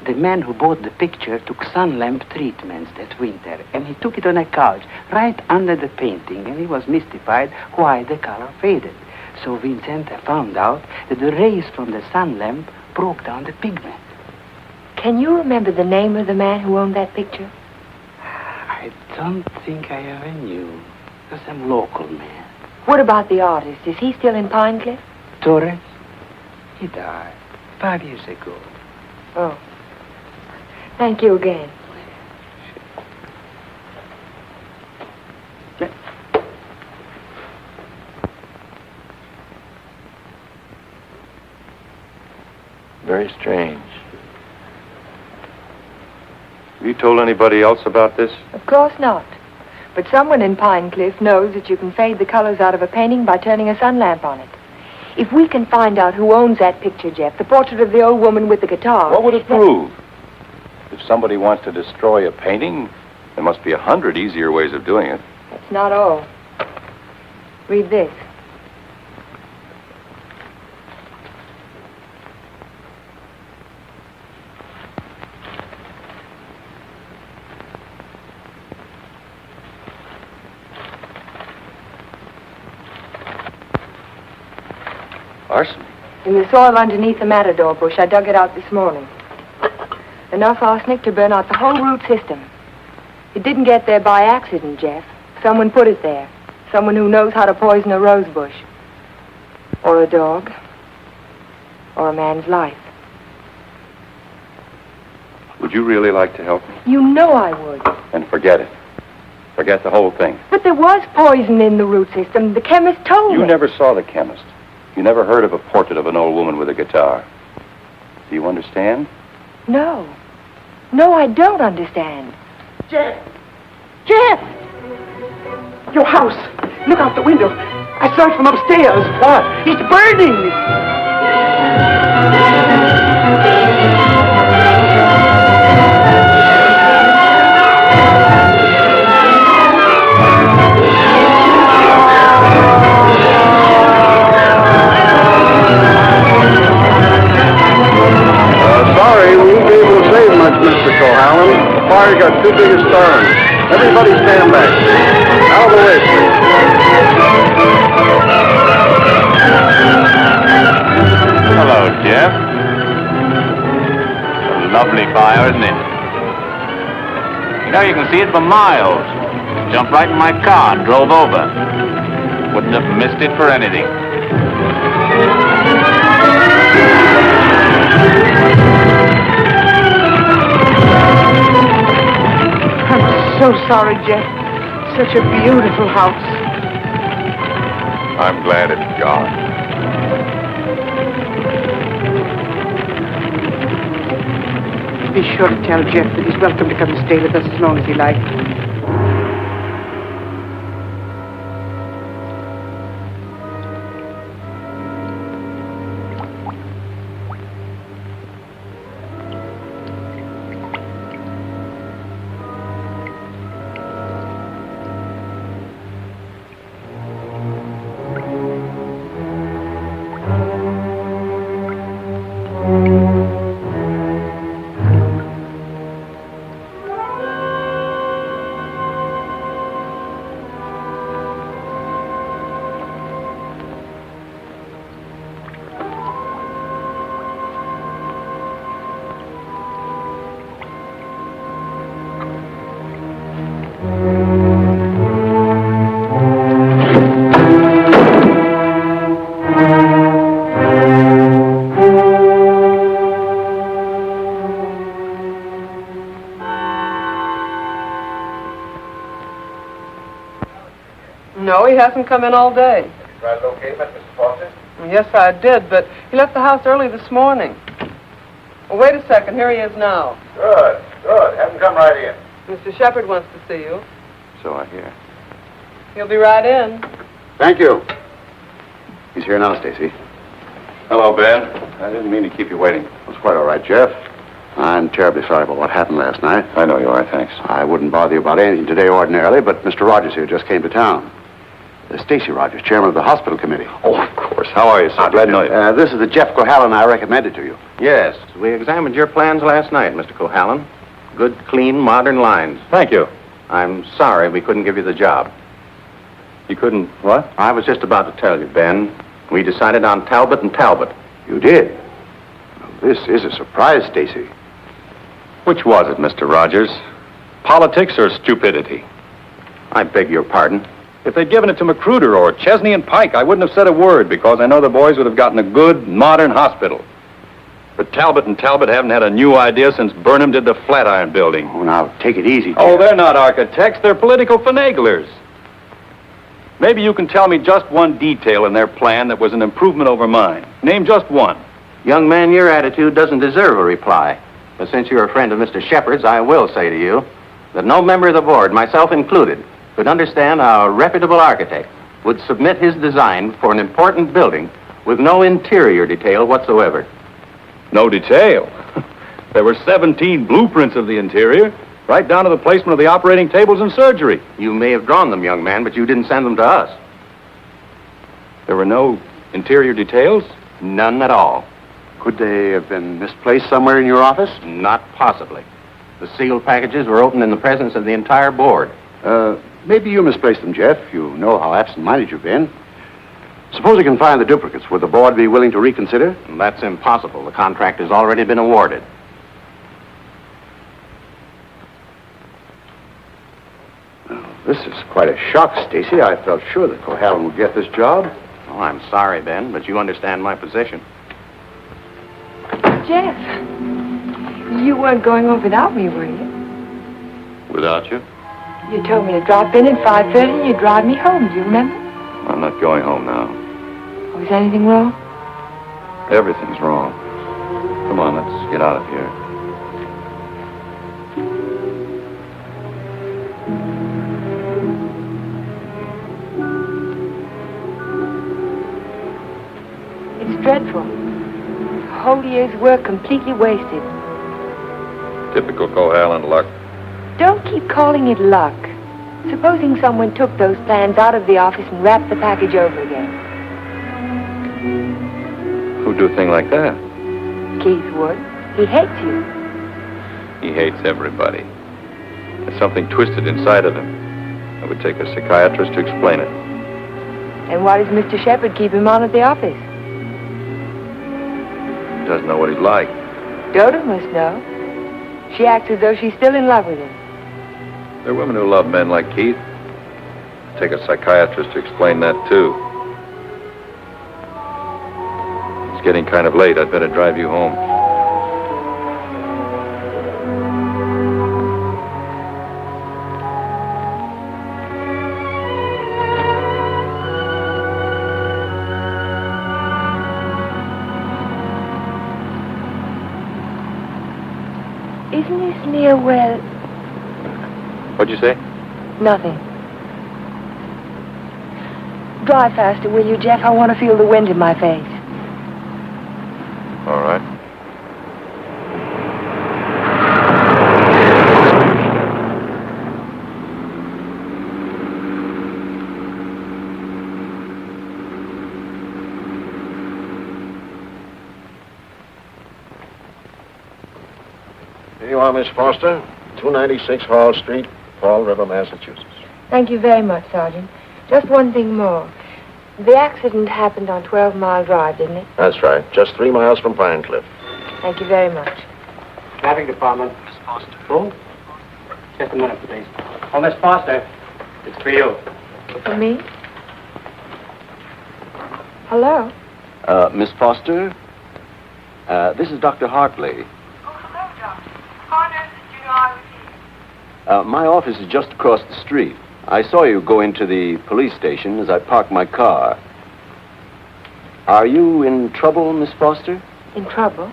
The man who bought the picture took sun lamp treatments that winter, and he took it on a couch right under the painting, and he was mystified why the color faded. So Vicente found out that the rays from the sun lamp broke down the pigment. Can you remember the name of the man who owned that picture? I don't think I ever knew. It was some local man. What about the artist? Is he still in Pine Cliff? Torres? He died 5 years ago. Oh. Thank you again. Very strange. Have you told anybody else about this? Of course not. But someone in Pine Cliff knows that you can fade the colors out of a painting by turning a sun lamp on it. If we can find out who owns that picture, Jeff, the portrait of the old woman with the guitar... What would it prove? If If somebody wants to destroy a painting, there must be 100 easier ways of doing it. That's not all. Read this. Arson? In the soil underneath the matador bush, I dug it out this morning. Enough arsenic to burn out the whole root system. It didn't get there by accident, Jeff. Someone put it there. Someone who knows how to poison a rose bush. Or a dog. Or a man's life. Would you really like to help me? You know I would. And forget it. Forget the whole thing. But there was poison in the root system. The chemist told me. You never saw the chemist. You never heard of a portrait of an old woman with a guitar. Do you understand? No. No, I don't understand. Jeff! Jeff! Your house! Look out the window. I saw it from upstairs. What? It's burning! Sorry, we won't be able to save much, Mr. Cohalan. The fire's got too big a stern. Everybody stand back. Out of the way, please. Hello, Jeff. A lovely fire, isn't it? You know, you can see it for miles. Jumped right in my car and drove over. Wouldn't have missed it for anything. I'm so sorry, Jeff. Such a beautiful house. I'm glad it's gone. Be sure to tell Jeff that he's welcome to come and stay with us as long as he likes. No, he hasn't come in all day. Did you try to locate him, Mr. Foster? Yes, I did, but he left the house early this morning. Well, wait a second. Here he is now. Good, good. Have him come right in. Mr. Shepard wants to see you. So I hear. He'll be right in. Thank you. He's here now, Stacy. Hello, Ben. I didn't mean to keep you waiting. It's quite all right, Jeff. I'm terribly sorry about what happened last night. I know you are, thanks. I wouldn't bother you about anything today ordinarily, but Mr. Rogers here just came to town. Stacy Rogers, chairman of the hospital committee. Oh, of course. How are you, sir? Glad to know you. This is the Jeff Cohalan I recommended to you. Yes, we examined your plans last night, Mr. Cohalan. Good, clean, modern lines. Thank you. I'm sorry we couldn't give you the job. You couldn't, what? I was just about to tell you, Ben. We decided on Talbot and Talbot. You did? Well, this is a surprise, Stacy. Which was it, Mr. Rogers? Politics or stupidity? I beg your pardon. If they'd given it to Magruder or Chesney and Pike, I wouldn't have said a word because I know the boys would have gotten a good, modern hospital. But Talbot and Talbot haven't had a new idea since Burnham did the Flatiron Building. Oh, now, take it easy, Oh, Jeff. they're not architects. They're political finaglers. Maybe you can tell me just one detail in their plan that was an improvement over mine. Name just one. Young man, your attitude doesn't deserve a reply. But since you're a friend of Mr. Shepard's, I will say to you that no member of the board, myself included, could understand how a reputable architect would submit his design for an important building with no interior detail whatsoever. No detail. There were 17 blueprints of the interior, right down to the placement of the operating tables and surgery. You may have drawn them, young man, but you didn't send them to us. There were no interior details? None at all. Could they have been misplaced somewhere in your office? Not possibly. The sealed packages were opened in the presence of the entire board. Maybe you misplaced them, Jeff. You know how absent-minded you've been. Suppose you can find the duplicates. Would the board be willing to reconsider? That's impossible. The contract has already been awarded. This is quite a shock, Stacy. I felt sure that Cohalan would get this job. Oh, I'm sorry, Ben, but you understand my position. Jeff, you weren't going off without me, were you? Without you? You told me to drop in at 5:30 and you'd drive me home. Do you remember? I'm not going home now. Was anything wrong? Everything's wrong. Come on, let's get out of here. It's dreadful. A whole year's work completely wasted. Typical Cohalan luck. Don't keep calling it luck. Supposing someone took those plans out of the office and wrapped the package over again. Who'd do a thing like that? Keith would. He hates you. He hates everybody. There's something twisted inside of him. It would take a psychiatrist to explain it. And why does Mr. Shepard keep him on at the office? He doesn't know what he's like. Dodo must know. She acts as though she's still in love with him. There are women who love men like Keith. Take a psychiatrist to explain that, too. It's getting kind of late. I'd better drive you home. Isn't this near where... What'd you say? Nothing. Drive faster, will you, Jeff? I want to feel the wind in my face. All right. Here you are, Miss Foster. 296 Hall Street, Fall River, Massachusetts. Thank you very much, Sergeant. Just one thing more. The accident happened on 12 Mile Drive, didn't it? That's right. Just 3 miles from Pine Cliff. Thank you very much. Traffic Department. Miss Foster. Who? Just a minute, please. Oh, Miss Foster. It's for you. For me? Hello? Miss Foster? This is Dr. Hartley. Oh, hello, Doctor. How on earth did you know I was here? My office is just across the street. I saw you go into the police station as I parked my car. Are you in trouble, Miss Foster? In trouble?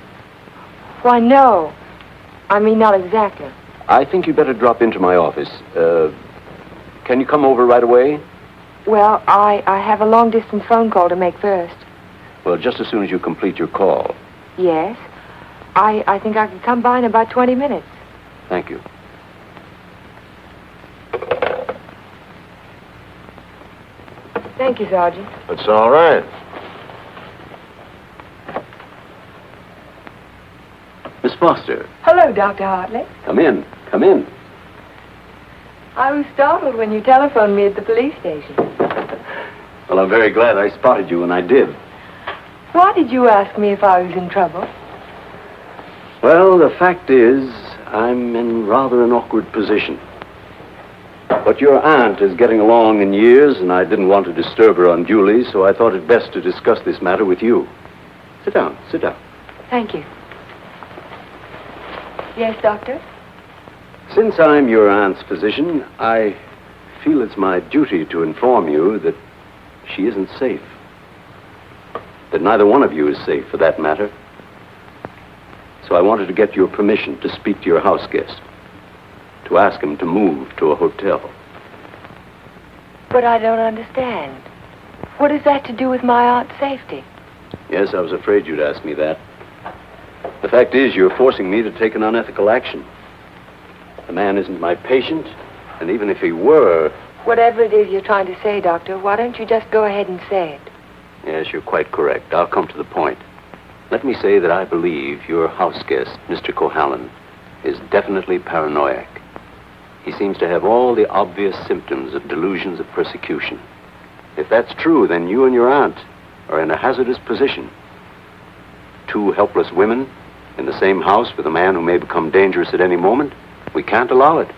Why, no. I mean, not exactly. I think you'd better drop into my office. Can you come over right away? Well, I have a long-distance phone call to make first. Well, just as soon as you complete your call. Yes. I think I could come by in about 20 minutes. Thank you. Thank you, Sergeant. It's all right. Miss Foster. Hello, Dr. Hartley. Come in. Come in. I was startled when you telephoned me at the police station. Well, I'm very glad I spotted you when I did. Why did you ask me if I was in trouble? Well, the fact is, I'm in rather an awkward position. But your aunt is getting along in years, and I didn't want to disturb her unduly, so I thought it best to discuss this matter with you. Sit down, sit down. Thank you. Yes, Doctor? Since I'm your aunt's physician, I feel it's my duty to inform you that she isn't safe. That neither one of you is safe, for that matter. So I wanted to get your permission to speak to your house guest, to ask him to move to a hotel. But I don't understand. What has that to do with my aunt's safety? Yes, I was afraid you'd ask me that. The fact is, you're forcing me to take an unethical action. The man isn't my patient, and even if he were... Whatever it is you're trying to say, Doctor, why don't you just go ahead and say it? Yes, you're quite correct. I'll come to the point. Let me say that I believe your house guest, Mr. Cohalan, is definitely paranoiac. He seems to have all the obvious symptoms of delusions of persecution. If that's true, then you and your aunt are in a hazardous position. Two helpless women in the same house with a man who may become dangerous at any moment. We can't allow it.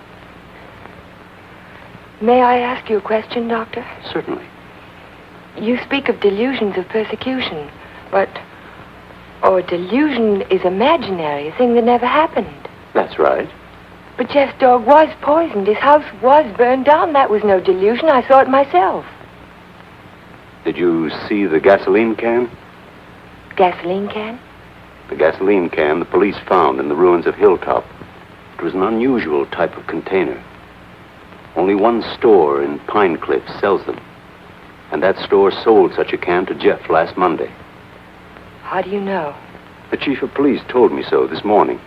May I ask you a question, Doctor? Certainly. You speak of delusions of persecution, but... a delusion is imaginary, a thing that never happened. That's right. But Jeff's dog was poisoned. His house was burned down. That was no delusion. I saw it myself. Did you see the gasoline can? Gasoline can? The gasoline can the police found in the ruins of Hilltop. It was an unusual type of container. Only one store in Pine Cliff sells them. And that store sold such a can to Jeff last Monday. How do you know? The chief of police told me so this morning.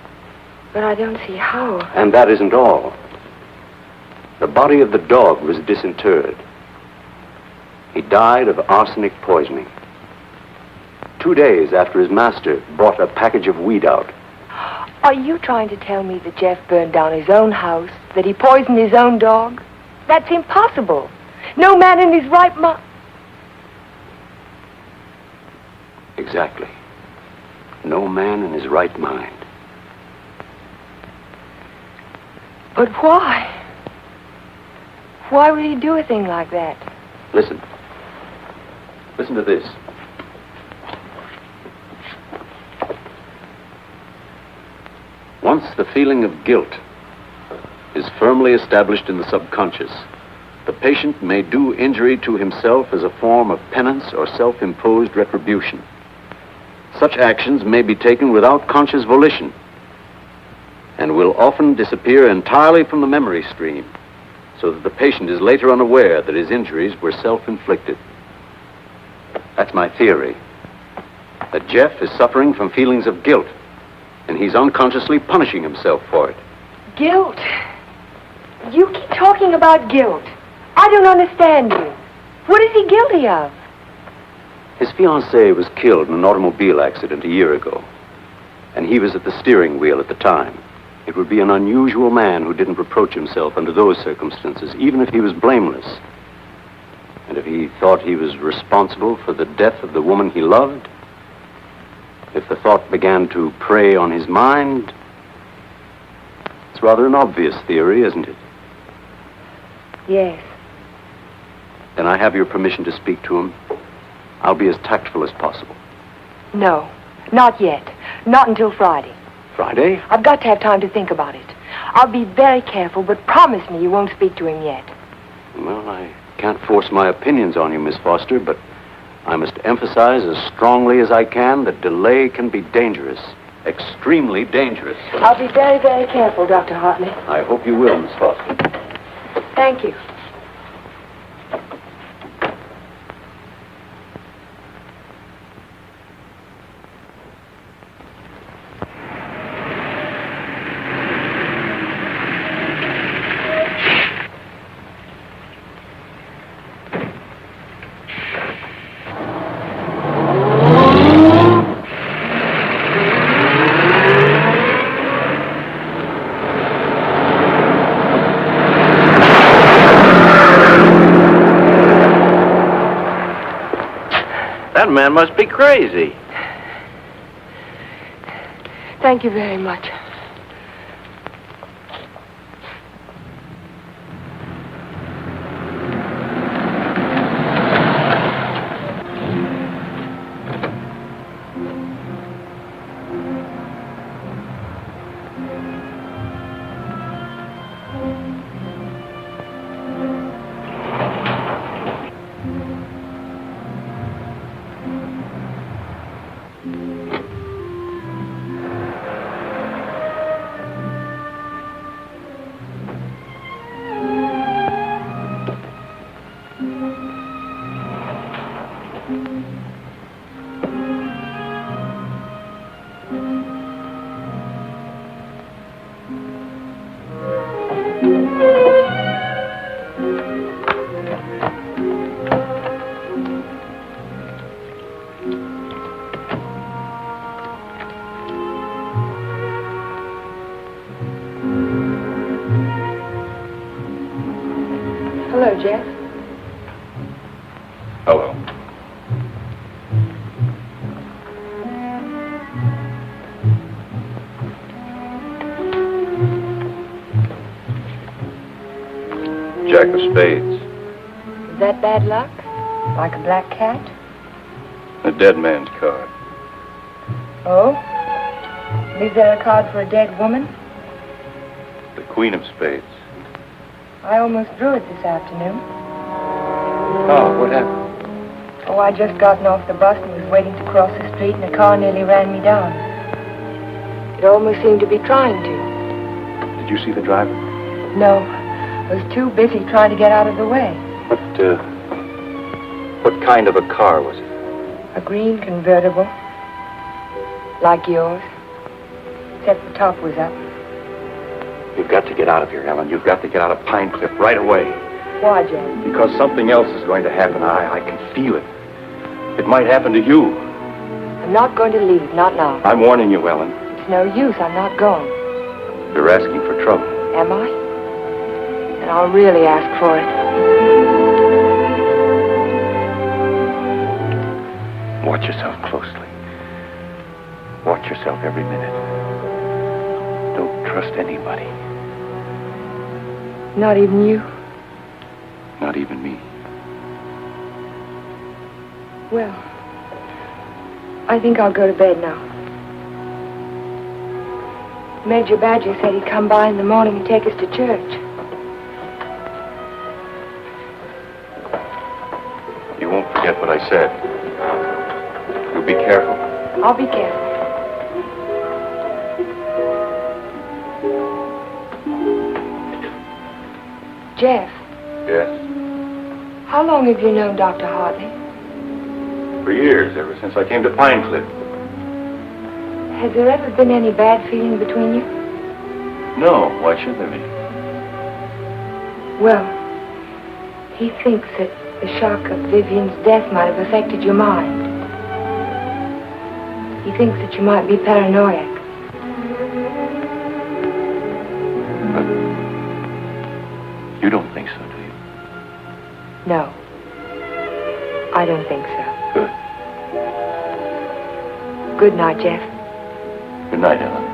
But I don't see how. And that isn't all. The body of the dog was disinterred. He died of arsenic poisoning. 2 days after his master brought a package of weed out. Are you trying to tell me that Jeff burned down his own house, that he poisoned his own dog? That's impossible. No man in his right mind... Exactly. No man in his right mind. But why? Why would he do a thing like that? Listen. Listen to this. Once the feeling of guilt is firmly established in the subconscious, the patient may do injury to himself as a form of penance or self-imposed retribution. Such actions may be taken without conscious volition and will often disappear entirely from the memory stream, so that the patient is later unaware that his injuries were self-inflicted. That's my theory, that Jeff is suffering from feelings of guilt, and he's unconsciously punishing himself for it. Guilt? You keep talking about guilt. I don't understand you. What is he guilty of? His fiancée was killed in an automobile accident a year ago, and he was at the steering wheel at the time. It would be an unusual man who didn't reproach himself under those circumstances, even if he was blameless. And if he thought he was responsible for the death of the woman he loved, if the thought began to prey on his mind, it's rather an obvious theory, isn't it? Yes. Then I have your permission to speak to him. I'll be as tactful as possible. No, not yet. Not until Friday. Friday? I've got to have time to think about it. I'll be very careful, but promise me you won't speak to him yet. Well, I can't force my opinions on you, Miss Foster, but I must emphasize as strongly as I can that delay can be dangerous. Extremely dangerous. I'll be very, very careful, Dr. Hartley. I hope you will, Miss Foster. Thank you. That man must be crazy. Thank you very much. Hello. Jack of spades. Is that bad luck? Like a black cat? A dead man's card. Oh? Is there a card for a dead woman? The queen of spades. I almost drew it this afternoon. Oh, what happened? Oh, I just gotten off the bus and was waiting to cross the street and a car nearly ran me down. It almost seemed to be trying to. Did you see the driver? No. I was too busy trying to get out of the way. What kind of a car was it? A green convertible. Like yours. Except the top was up. You've got to get out of here, Ellen. You've got to get out of Pine Cliff right away. Why, James? Because something else is going to happen. I can feel it. It might happen to you. I'm not going to leave, not now. I'm warning you, Ellen. It's no use, I'm not going. You're asking for trouble. Am I? And I'll really ask for it. Watch yourself closely. Watch yourself every minute. Don't trust anybody. Not even you? Not even me. Well, I think I'll go to bed now. Major Badger said he'd come by in the morning and take us to church. You won't forget what I said. You be careful. I'll be careful. Jeff, Yes? how long have you known Dr. Hartley? For years, ever since I came to Pine Cliff. Has there ever been any bad feeling between you? No, why should there be? Well, he thinks that the shock of Vivian's death might have affected your mind. He thinks that you might be paranoiac. You don't think so, do you? No. I don't think so. Good. Good night, Jeff. Good night, Ellen.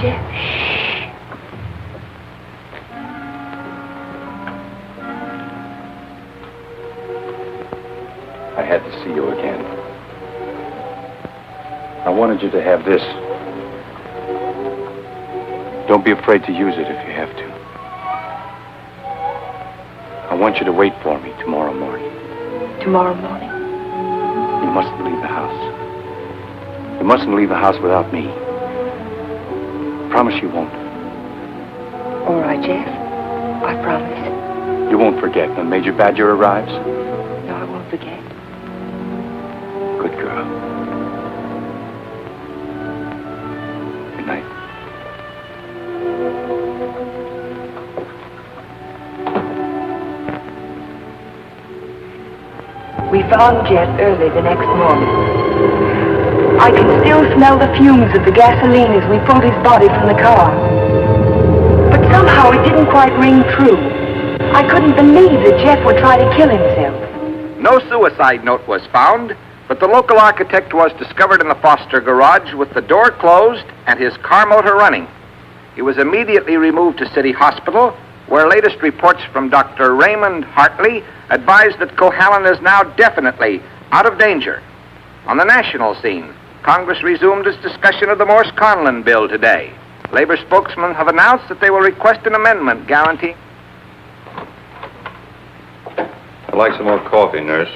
Jeff. I had to see you again. I wanted you to have this. Don't be afraid to use it if you have to. I want you to wait for me tomorrow morning. Tomorrow morning? You mustn't leave the house. You mustn't leave the house without me. Promise you won't. All right, Jeff. I promise. You won't forget when Major Badger arrives? No, I won't forget. Good girl. Good night. We found Jeff early the next morning. I can still smell the fumes of the gasoline as we pulled his body from the car. But somehow it didn't quite ring true. I couldn't believe that Jeff would try to kill himself. No suicide note was found, but the local architect was discovered in the Foster garage with the door closed and his car motor running. He was immediately removed to City Hospital, where latest reports from Dr. Raymond Hartley advised that Cohalan is now definitely out of danger. On the national scene, Congress resumed its discussion of the Morse-Conlon bill today. Labor spokesmen have announced that they will request an amendment guaranteeing... I'd like some more coffee, nurse.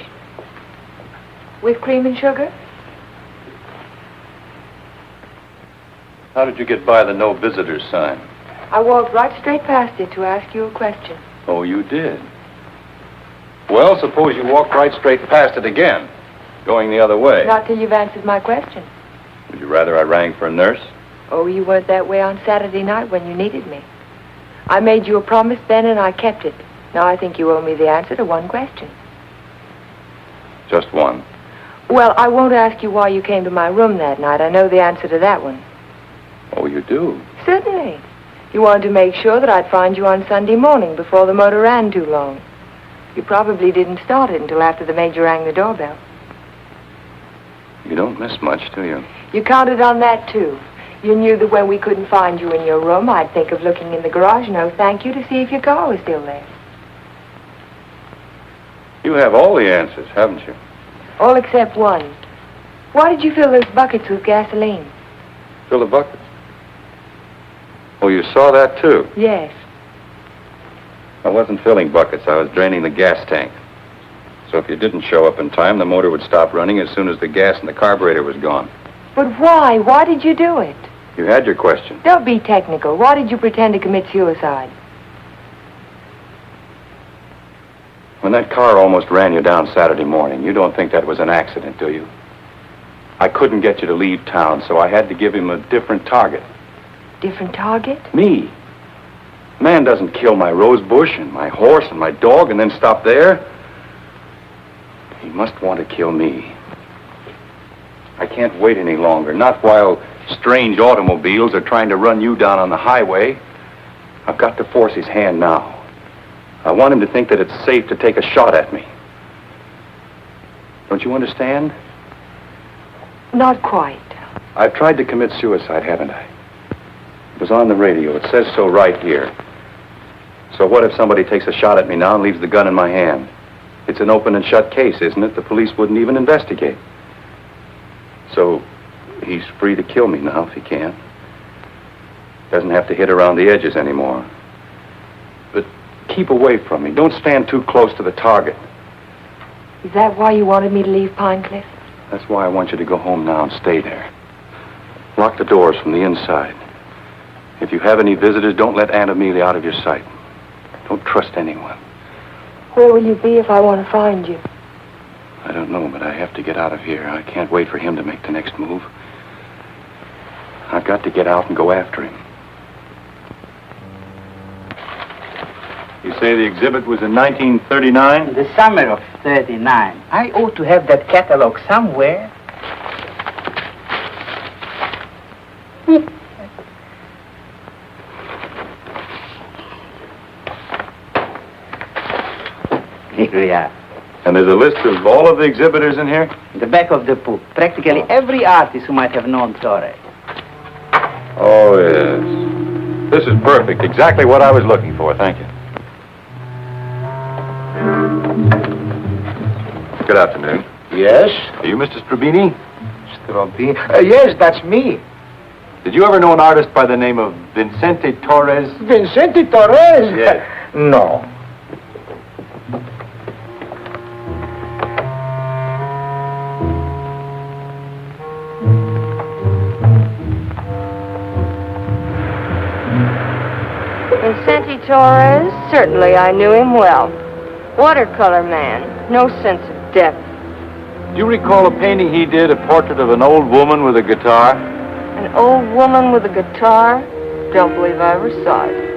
With cream and sugar? How did you get by the no visitors sign? I walked right straight past it to ask you a question. Oh, you did? Well, suppose you walked right straight past it again, going the other way. Not till you've answered my question. Would you rather I rang for a nurse? Oh, you weren't that way on Saturday night when you needed me. I made you a promise then, and I kept it. Now I think you owe me the answer to one question. Just one. Well, I won't ask you why you came to my room that night. I know the answer to that one. Oh, you do? Certainly. You wanted to make sure that I'd find you on Sunday morning before the motor ran too long. You probably didn't start it until after the major rang the doorbell. You don't miss much, do you? You counted on that, too. You knew that when we couldn't find you in your room, I'd think of looking in the garage, no thank you, to see if your car was still there. You have all the answers, haven't you? All except one. Why did you fill those buckets with gasoline? Fill the buckets? Oh, you saw that, too? Yes. I wasn't filling buckets. I was draining the gas tank. So if you didn't show up in time, the motor would stop running as soon as the gas in the carburetor was gone. But why? Why did you do it? You had your question. Don't be technical. Why did you pretend to commit suicide? When that car almost ran you down Saturday morning, you don't think that was an accident, do you? I couldn't get you to leave town, so I had to give him a different target. Different target? Me. Man doesn't kill my rose bush and my horse and my dog and then stop there. He must want to kill me. I can't wait any longer, not while strange automobiles are trying to run you down on the highway. I've got to force his hand now. I want him to think that it's safe to take a shot at me. Don't you understand? Not quite. I've tried to commit suicide, haven't I? It was on the radio. It says so right here. So what if somebody takes a shot at me now and leaves the gun in my hand? It's an open and shut case, isn't it? The police wouldn't even investigate. So he's free to kill me now if he can. Doesn't have to hit around the edges anymore. But keep away from me. Don't stand too close to the target. Is that why you wanted me to leave Pine Cliff? That's why I want you to go home now and stay there. Lock the doors from the inside. If you have any visitors, don't let Aunt Amelia out of your sight. Don't trust anyone. Where will you be if I want to find you? I don't know, but I have to get out of here. I can't wait for him to make the next move. I've got to get out and go after him. You say the exhibit was in 1939? The summer of 39. I ought to have that catalog somewhere. Here we are. And there's a list of all of the exhibitors in here? The back of the book. Practically every artist who might have known Torre. Oh, yes. This is perfect. Exactly what I was looking for. Thank you. Good afternoon. Yes? Are you Mr. Strabini? Strabini? Yes, that's me. Did you ever know an artist by the name of Vincente Torres? Vincente Torres? Yes. No. Vincente Torres? Certainly I knew him well. Watercolor man. No sense of depth. Do you recall a painting he did, a portrait of an old woman with a guitar? An old woman with a guitar? Don't believe I ever saw it.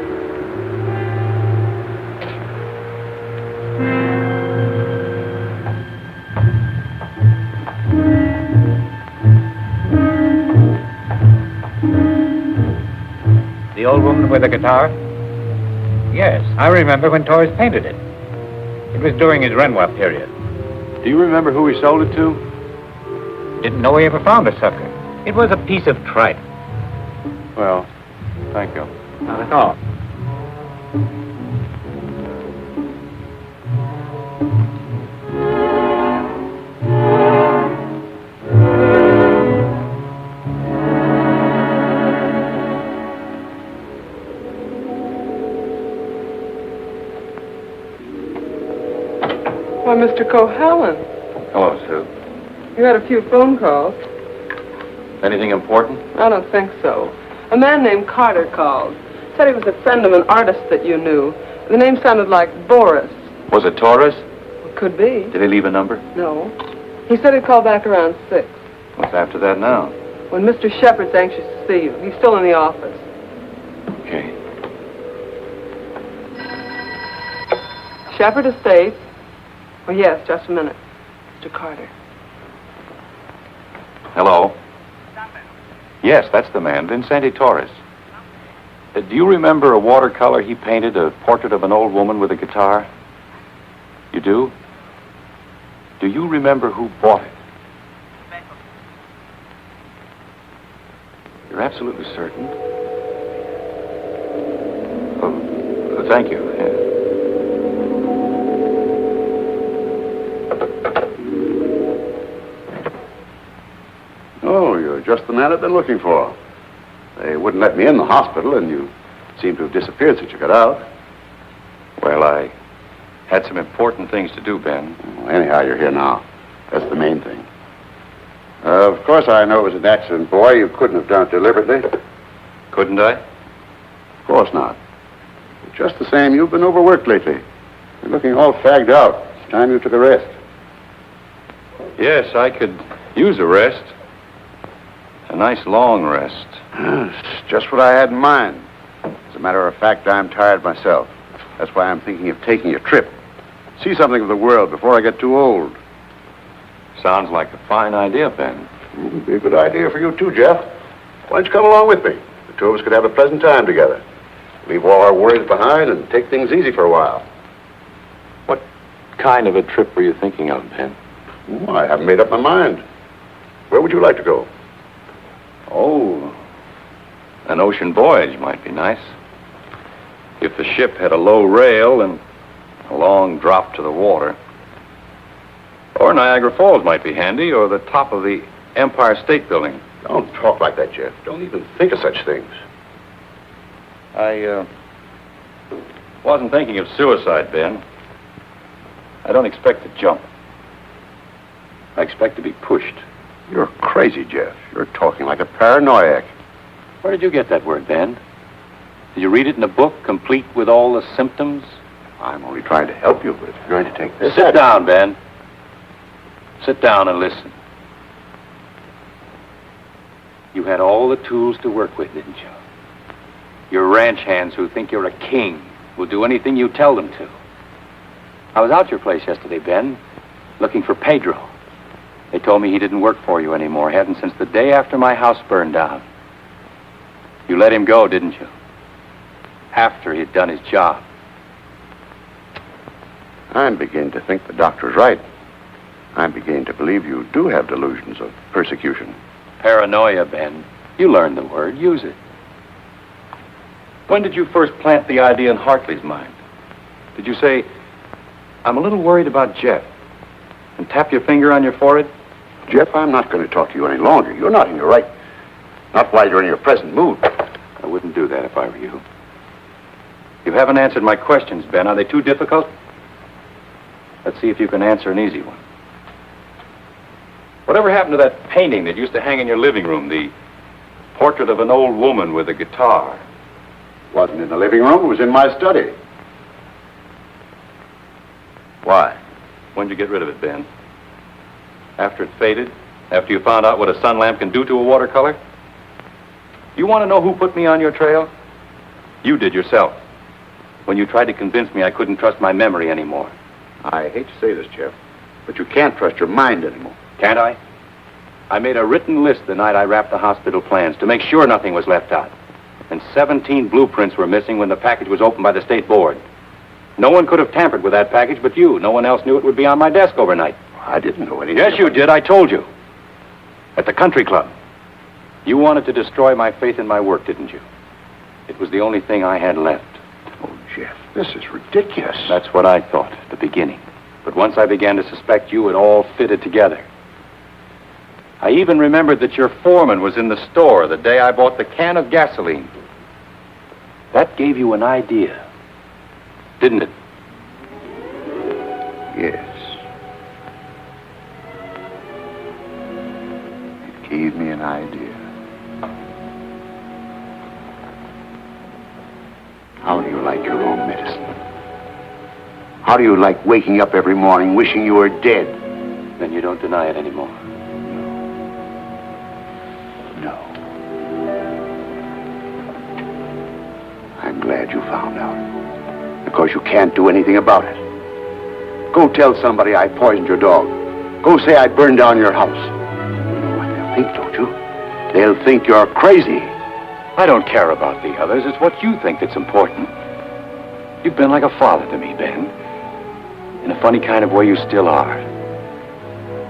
The old woman with the guitar? Yes, I remember when Torres painted it. It was during his Renoir period. Do you remember who he sold it to? Didn't know he ever found a sucker. It was a piece of tripe. Well, thank you. Not at all. Why, Mr. Cohalan, Hello, Sue. you had a few phone calls. Anything important? I don't think so. A man named Carter called. Said he was a friend of an artist that you knew. The name sounded like Boris. Was it Torres? Could be. Did he leave a number? No. He said he'd call back around 6. What's after that now? When Mr. Shepard's anxious to see you. He's still in the office. Okay. Shepard Estates. Oh, yes, just a minute. Mr. Carter. Hello? Yes, that's the man, Vincente Torres. Do you remember a watercolor he painted, a portrait of an old woman with a guitar? You do? Do you remember who bought it? You're absolutely certain? Oh, thank you. Oh, you're just the man I've been looking for. They wouldn't let me in the hospital, and you seem to have disappeared since you got out. Well, I had some important things to do, Ben. Well, anyhow, you're here now. That's the main thing. Of course, I know it was an accident, boy. You couldn't have done it deliberately. Couldn't I? Of course not. But just the same, you've been overworked lately. You're looking all fagged out. It's time you took a rest. Yes, I could use a rest. A nice long rest. It's just what I had in mind. As a matter of fact, I'm tired myself. That's why I'm thinking of taking a trip. See something of the world before I get too old. Sounds like a fine idea, Ben. It would be a good idea for you, too, Jeff. Why don't you come along with me? The two of us could have a pleasant time together. Leave all our worries behind and take things easy for a while. What kind of a trip were you thinking of, Ben? Oh, I haven't made up my mind. Where would you like to go? Oh, an ocean voyage might be nice. If the ship had a low rail and a long drop to the water. Or Niagara Falls might be handy, or the top of the Empire State Building. Don't talk like that, Jeff. Don't even think of such things. I wasn't thinking of suicide, Ben. I don't expect to jump. I expect to be pushed. You're crazy, Jeff. You're talking like a paranoiac. Where did you get that word, Ben? Did you read it in a book, complete with all the symptoms? I'm only trying to help you, but if you're going to take this... Sit down, Ben. Sit down and listen. You had all the tools to work with, didn't you? Your ranch hands who think you're a king will do anything you tell them to. I was out your place yesterday, Ben, looking for Pedro. They told me he didn't work for you anymore, hadn't since the day after my house burned down. You let him go, didn't you? After he'd done his job. I'm beginning to think the doctor's right. I'm beginning to believe you do have delusions of persecution. Paranoia, Ben. You learned the word. Use it. When did you first plant the idea in Hartley's mind? Did you say, I'm a little worried about Jeff, and tap your finger on your forehead? Jeff, I'm not going to talk to you any longer. You're not in your right. Not while you're in your present mood. I wouldn't do that if I were you. You haven't answered my questions, Ben. Are they too difficult? Let's see if you can answer an easy one. Whatever happened to that painting that used to hang in your living room, the portrait of an old woman with a guitar? Wasn't in the living room. It was in my study. Why? When'd you get rid of it, Ben? After it faded? After you found out what a sun lamp can do to a watercolor? You want to know who put me on your trail? You did yourself. When you tried to convince me I couldn't trust my memory anymore. I hate to say this, Jeff, but you can't trust your mind anymore. Can't I? I made a written list the night I wrapped the hospital plans to make sure nothing was left out. And 17 blueprints were missing when the package was opened by the state board. No one could have tampered with that package but you. No one else knew it would be on my desk overnight. I didn't know anything. Yes, you did. I told you. At the country club. You wanted to destroy my faith in my work, didn't you? It was the only thing I had left. Oh, Jeff, this is ridiculous. That's what I thought at the beginning. But once I began to suspect you, it all fitted together. I even remembered that your foreman was in the store the day I bought the can of gasoline. That gave you an idea, didn't it? Yes. It gave me an idea. How do you like your own medicine? How do you like waking up every morning wishing you were dead? Then you don't deny it anymore. No. I'm glad you found out. Because you can't do anything about it. Go tell somebody I poisoned your dog. Go say I burned down your house. You know what they'll think, don't you? They'll think you're crazy. I don't care about the others. It's what you think that's important. You've been like a father to me, Ben. In a funny kind of way, you still are.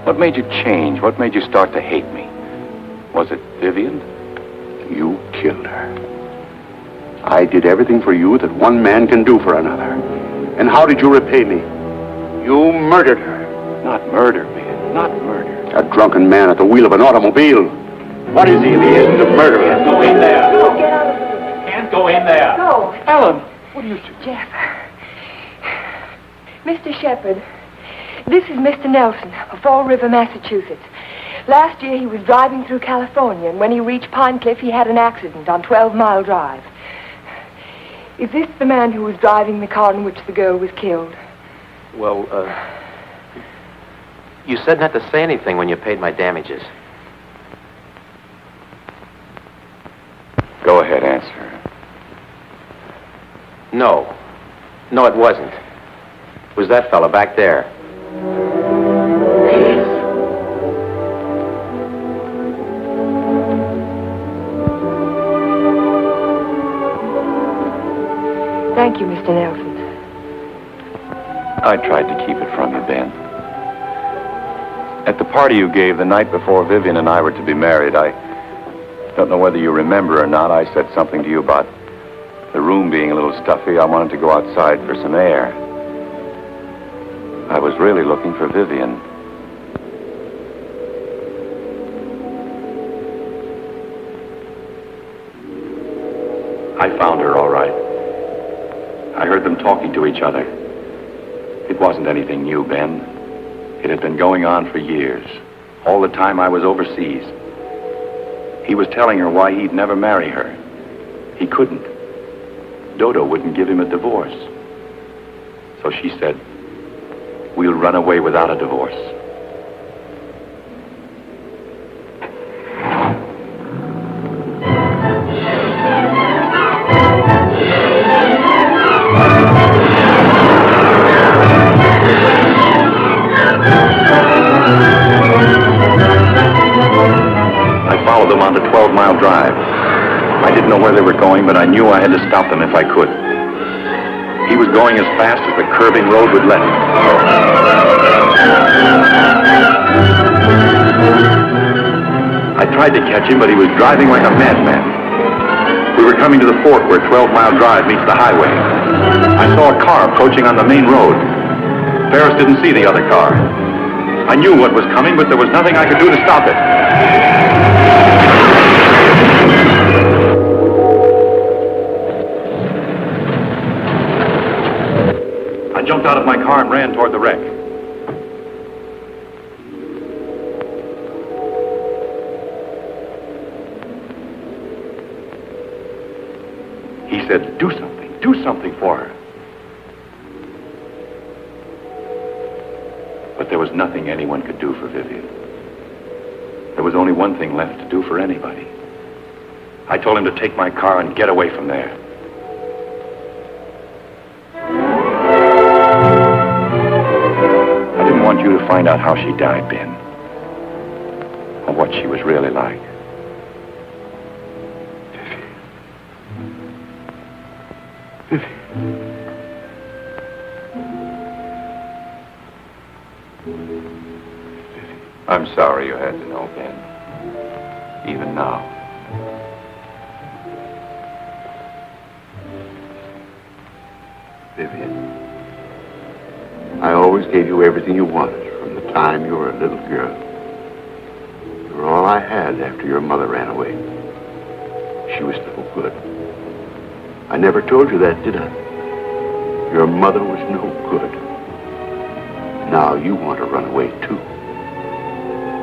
What made you change? What made you start to hate me? Was it Vivian? You killed her. I did everything for you that one man can do for another. And how did you repay me? You murdered her. Not murder, Ben. Not murder. A drunken man at the wheel of an automobile. What is he if he isn't a murderer? Can't go in there. No, get out of here. Can't go in there. No. Ellen, what are you doing? Jeff. Mr. Shepherd, this is Mr. Nelson of Fall River, Massachusetts. Last year he was driving through California, and when he reached Pine Cliff, he had an accident on 12 Mile Drive. Is this the man who was driving the car in which the girl was killed? Well, you said not to say anything when you paid my damages. Go ahead, answer. No. No, it wasn't. It was that fella back there. Thank you, Mr. Nelson. I tried to keep it from you, Ben. At the party you gave the night before Vivian and I were to be married, I don't know whether you remember or not, I said something to you about the room being a little stuffy. I wanted to go outside for some air. I was really looking for Vivian. I found her, all right. I heard them talking to each other. It wasn't anything new, Ben. It had been going on for years. All the time I was overseas. He was telling her why he'd never marry her. He couldn't. Dodo wouldn't give him a divorce. So she said, we'll run away without a divorce. Them onto 12 Mile Drive. I didn't know where they were going, but I knew I had to stop them if I could. He was going as fast as the curving road would let him. I tried to catch him, but he was driving like a madman. We were coming to the fork where 12 Mile Drive meets the highway. I saw a car approaching on the main road. Ferris didn't see the other car. I knew what was coming, but there was nothing I could do to stop it. I jumped out of my car and ran toward the wreck. He said, do something for her. But there was nothing anyone could do for Vivian. There was only one thing left to do for anybody. I told him to take my car and get away from there. I didn't want you to find out how she died, Ben, or what she was really like. I'm sorry you had to know, Ben. Even now. Vivian, I always gave you everything you wanted from the time you were a little girl. You were all I had after your mother ran away. She was no good. I never told you that, did I? Your mother was no good. Now you want to run away, too.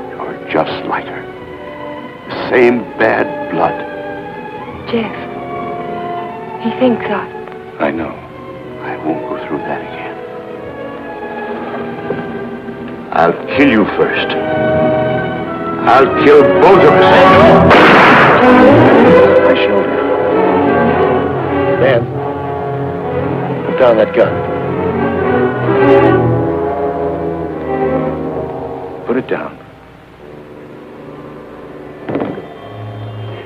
You're just like her. The same bad blood. Jeff, he thinks I know. I won't go through that again. I'll kill you first. I'll kill both of us. My shoulder. Ben, put down that gun. Put it down.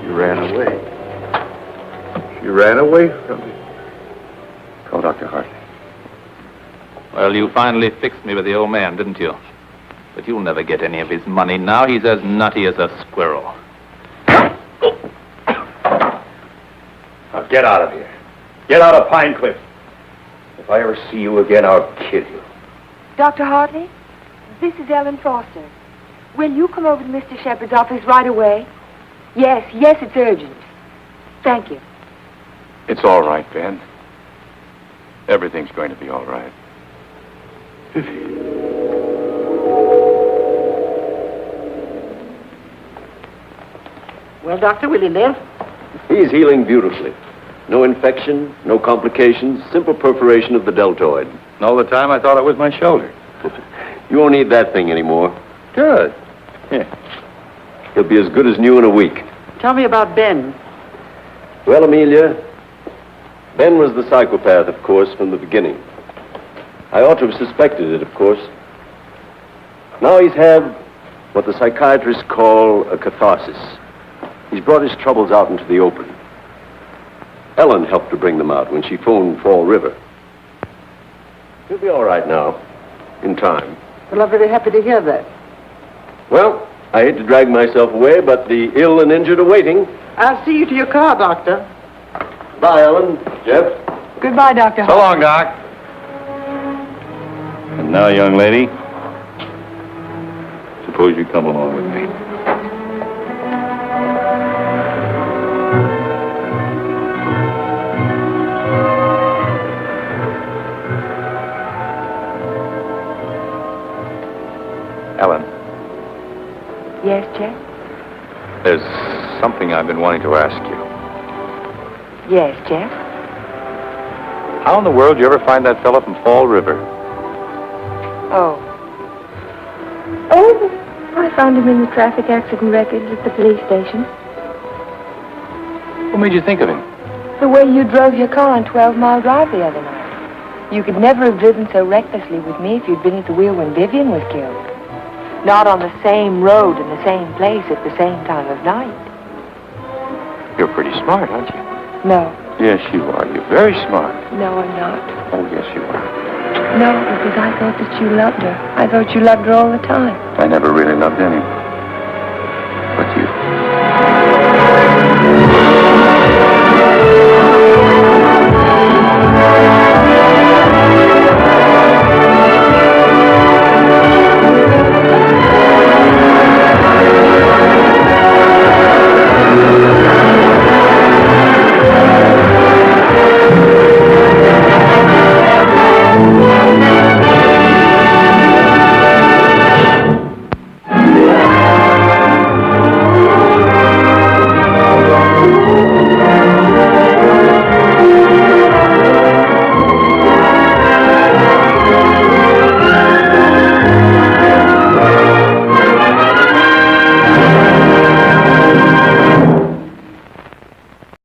She ran away. She ran away from me. Call Dr. Hartley. Well, you finally fixed me with the old man, didn't you? But you'll never get any of his money now. He's as nutty as a squirrel. Now get out of here. Get out of Pine Cliff. If I ever see you again, I'll kill you. Dr. Hartley, this is Ellen Foster. Will you come over to Mr. Shepard's office right away? Yes, it's urgent. Thank you. It's all right, Ben. Everything's going to be all right. Well, Doctor, will he live? He's healing beautifully. No infection, no complications, simple perforation of the deltoid. And all the time I thought it was my shoulder. You won't need that thing anymore. Good. He'll be as good as new in a week. Tell me about Ben. Well, Amelia, Ben was the psychopath, of course, from the beginning. I ought to have suspected it, of course. Now he's had what the psychiatrists call a catharsis. He's brought his troubles out into the open. Ellen helped to bring them out when she phoned Fall River. He'll be all right now, in time. Well, I'm very happy to hear that. Well, I hate to drag myself away, but the ill and injured are waiting. I'll see you to your car, Doctor. Bye, Ellen. Jeff? Goodbye, Dr. So long, Doc. And now, young lady, suppose you come along with me. Ellen. Yes, Jeff? There's something I've been wanting to ask you. Yes, Jeff? How in the world did you ever find that fellow from Fall River? Oh, I found him in the traffic accident records at the police station. What made you think of him? The way you drove your car on 12 Mile Drive the other night. You could never have driven so recklessly with me if you'd been at the wheel when Vivian was killed. Not on the same road in the same place at the same time of night. You're pretty smart, aren't you? No. Yes, you are. You're very smart. No, I'm not. Oh, yes, you are. No, because I thought that you loved her. I thought you loved her all the time. I never really loved anyone. But you.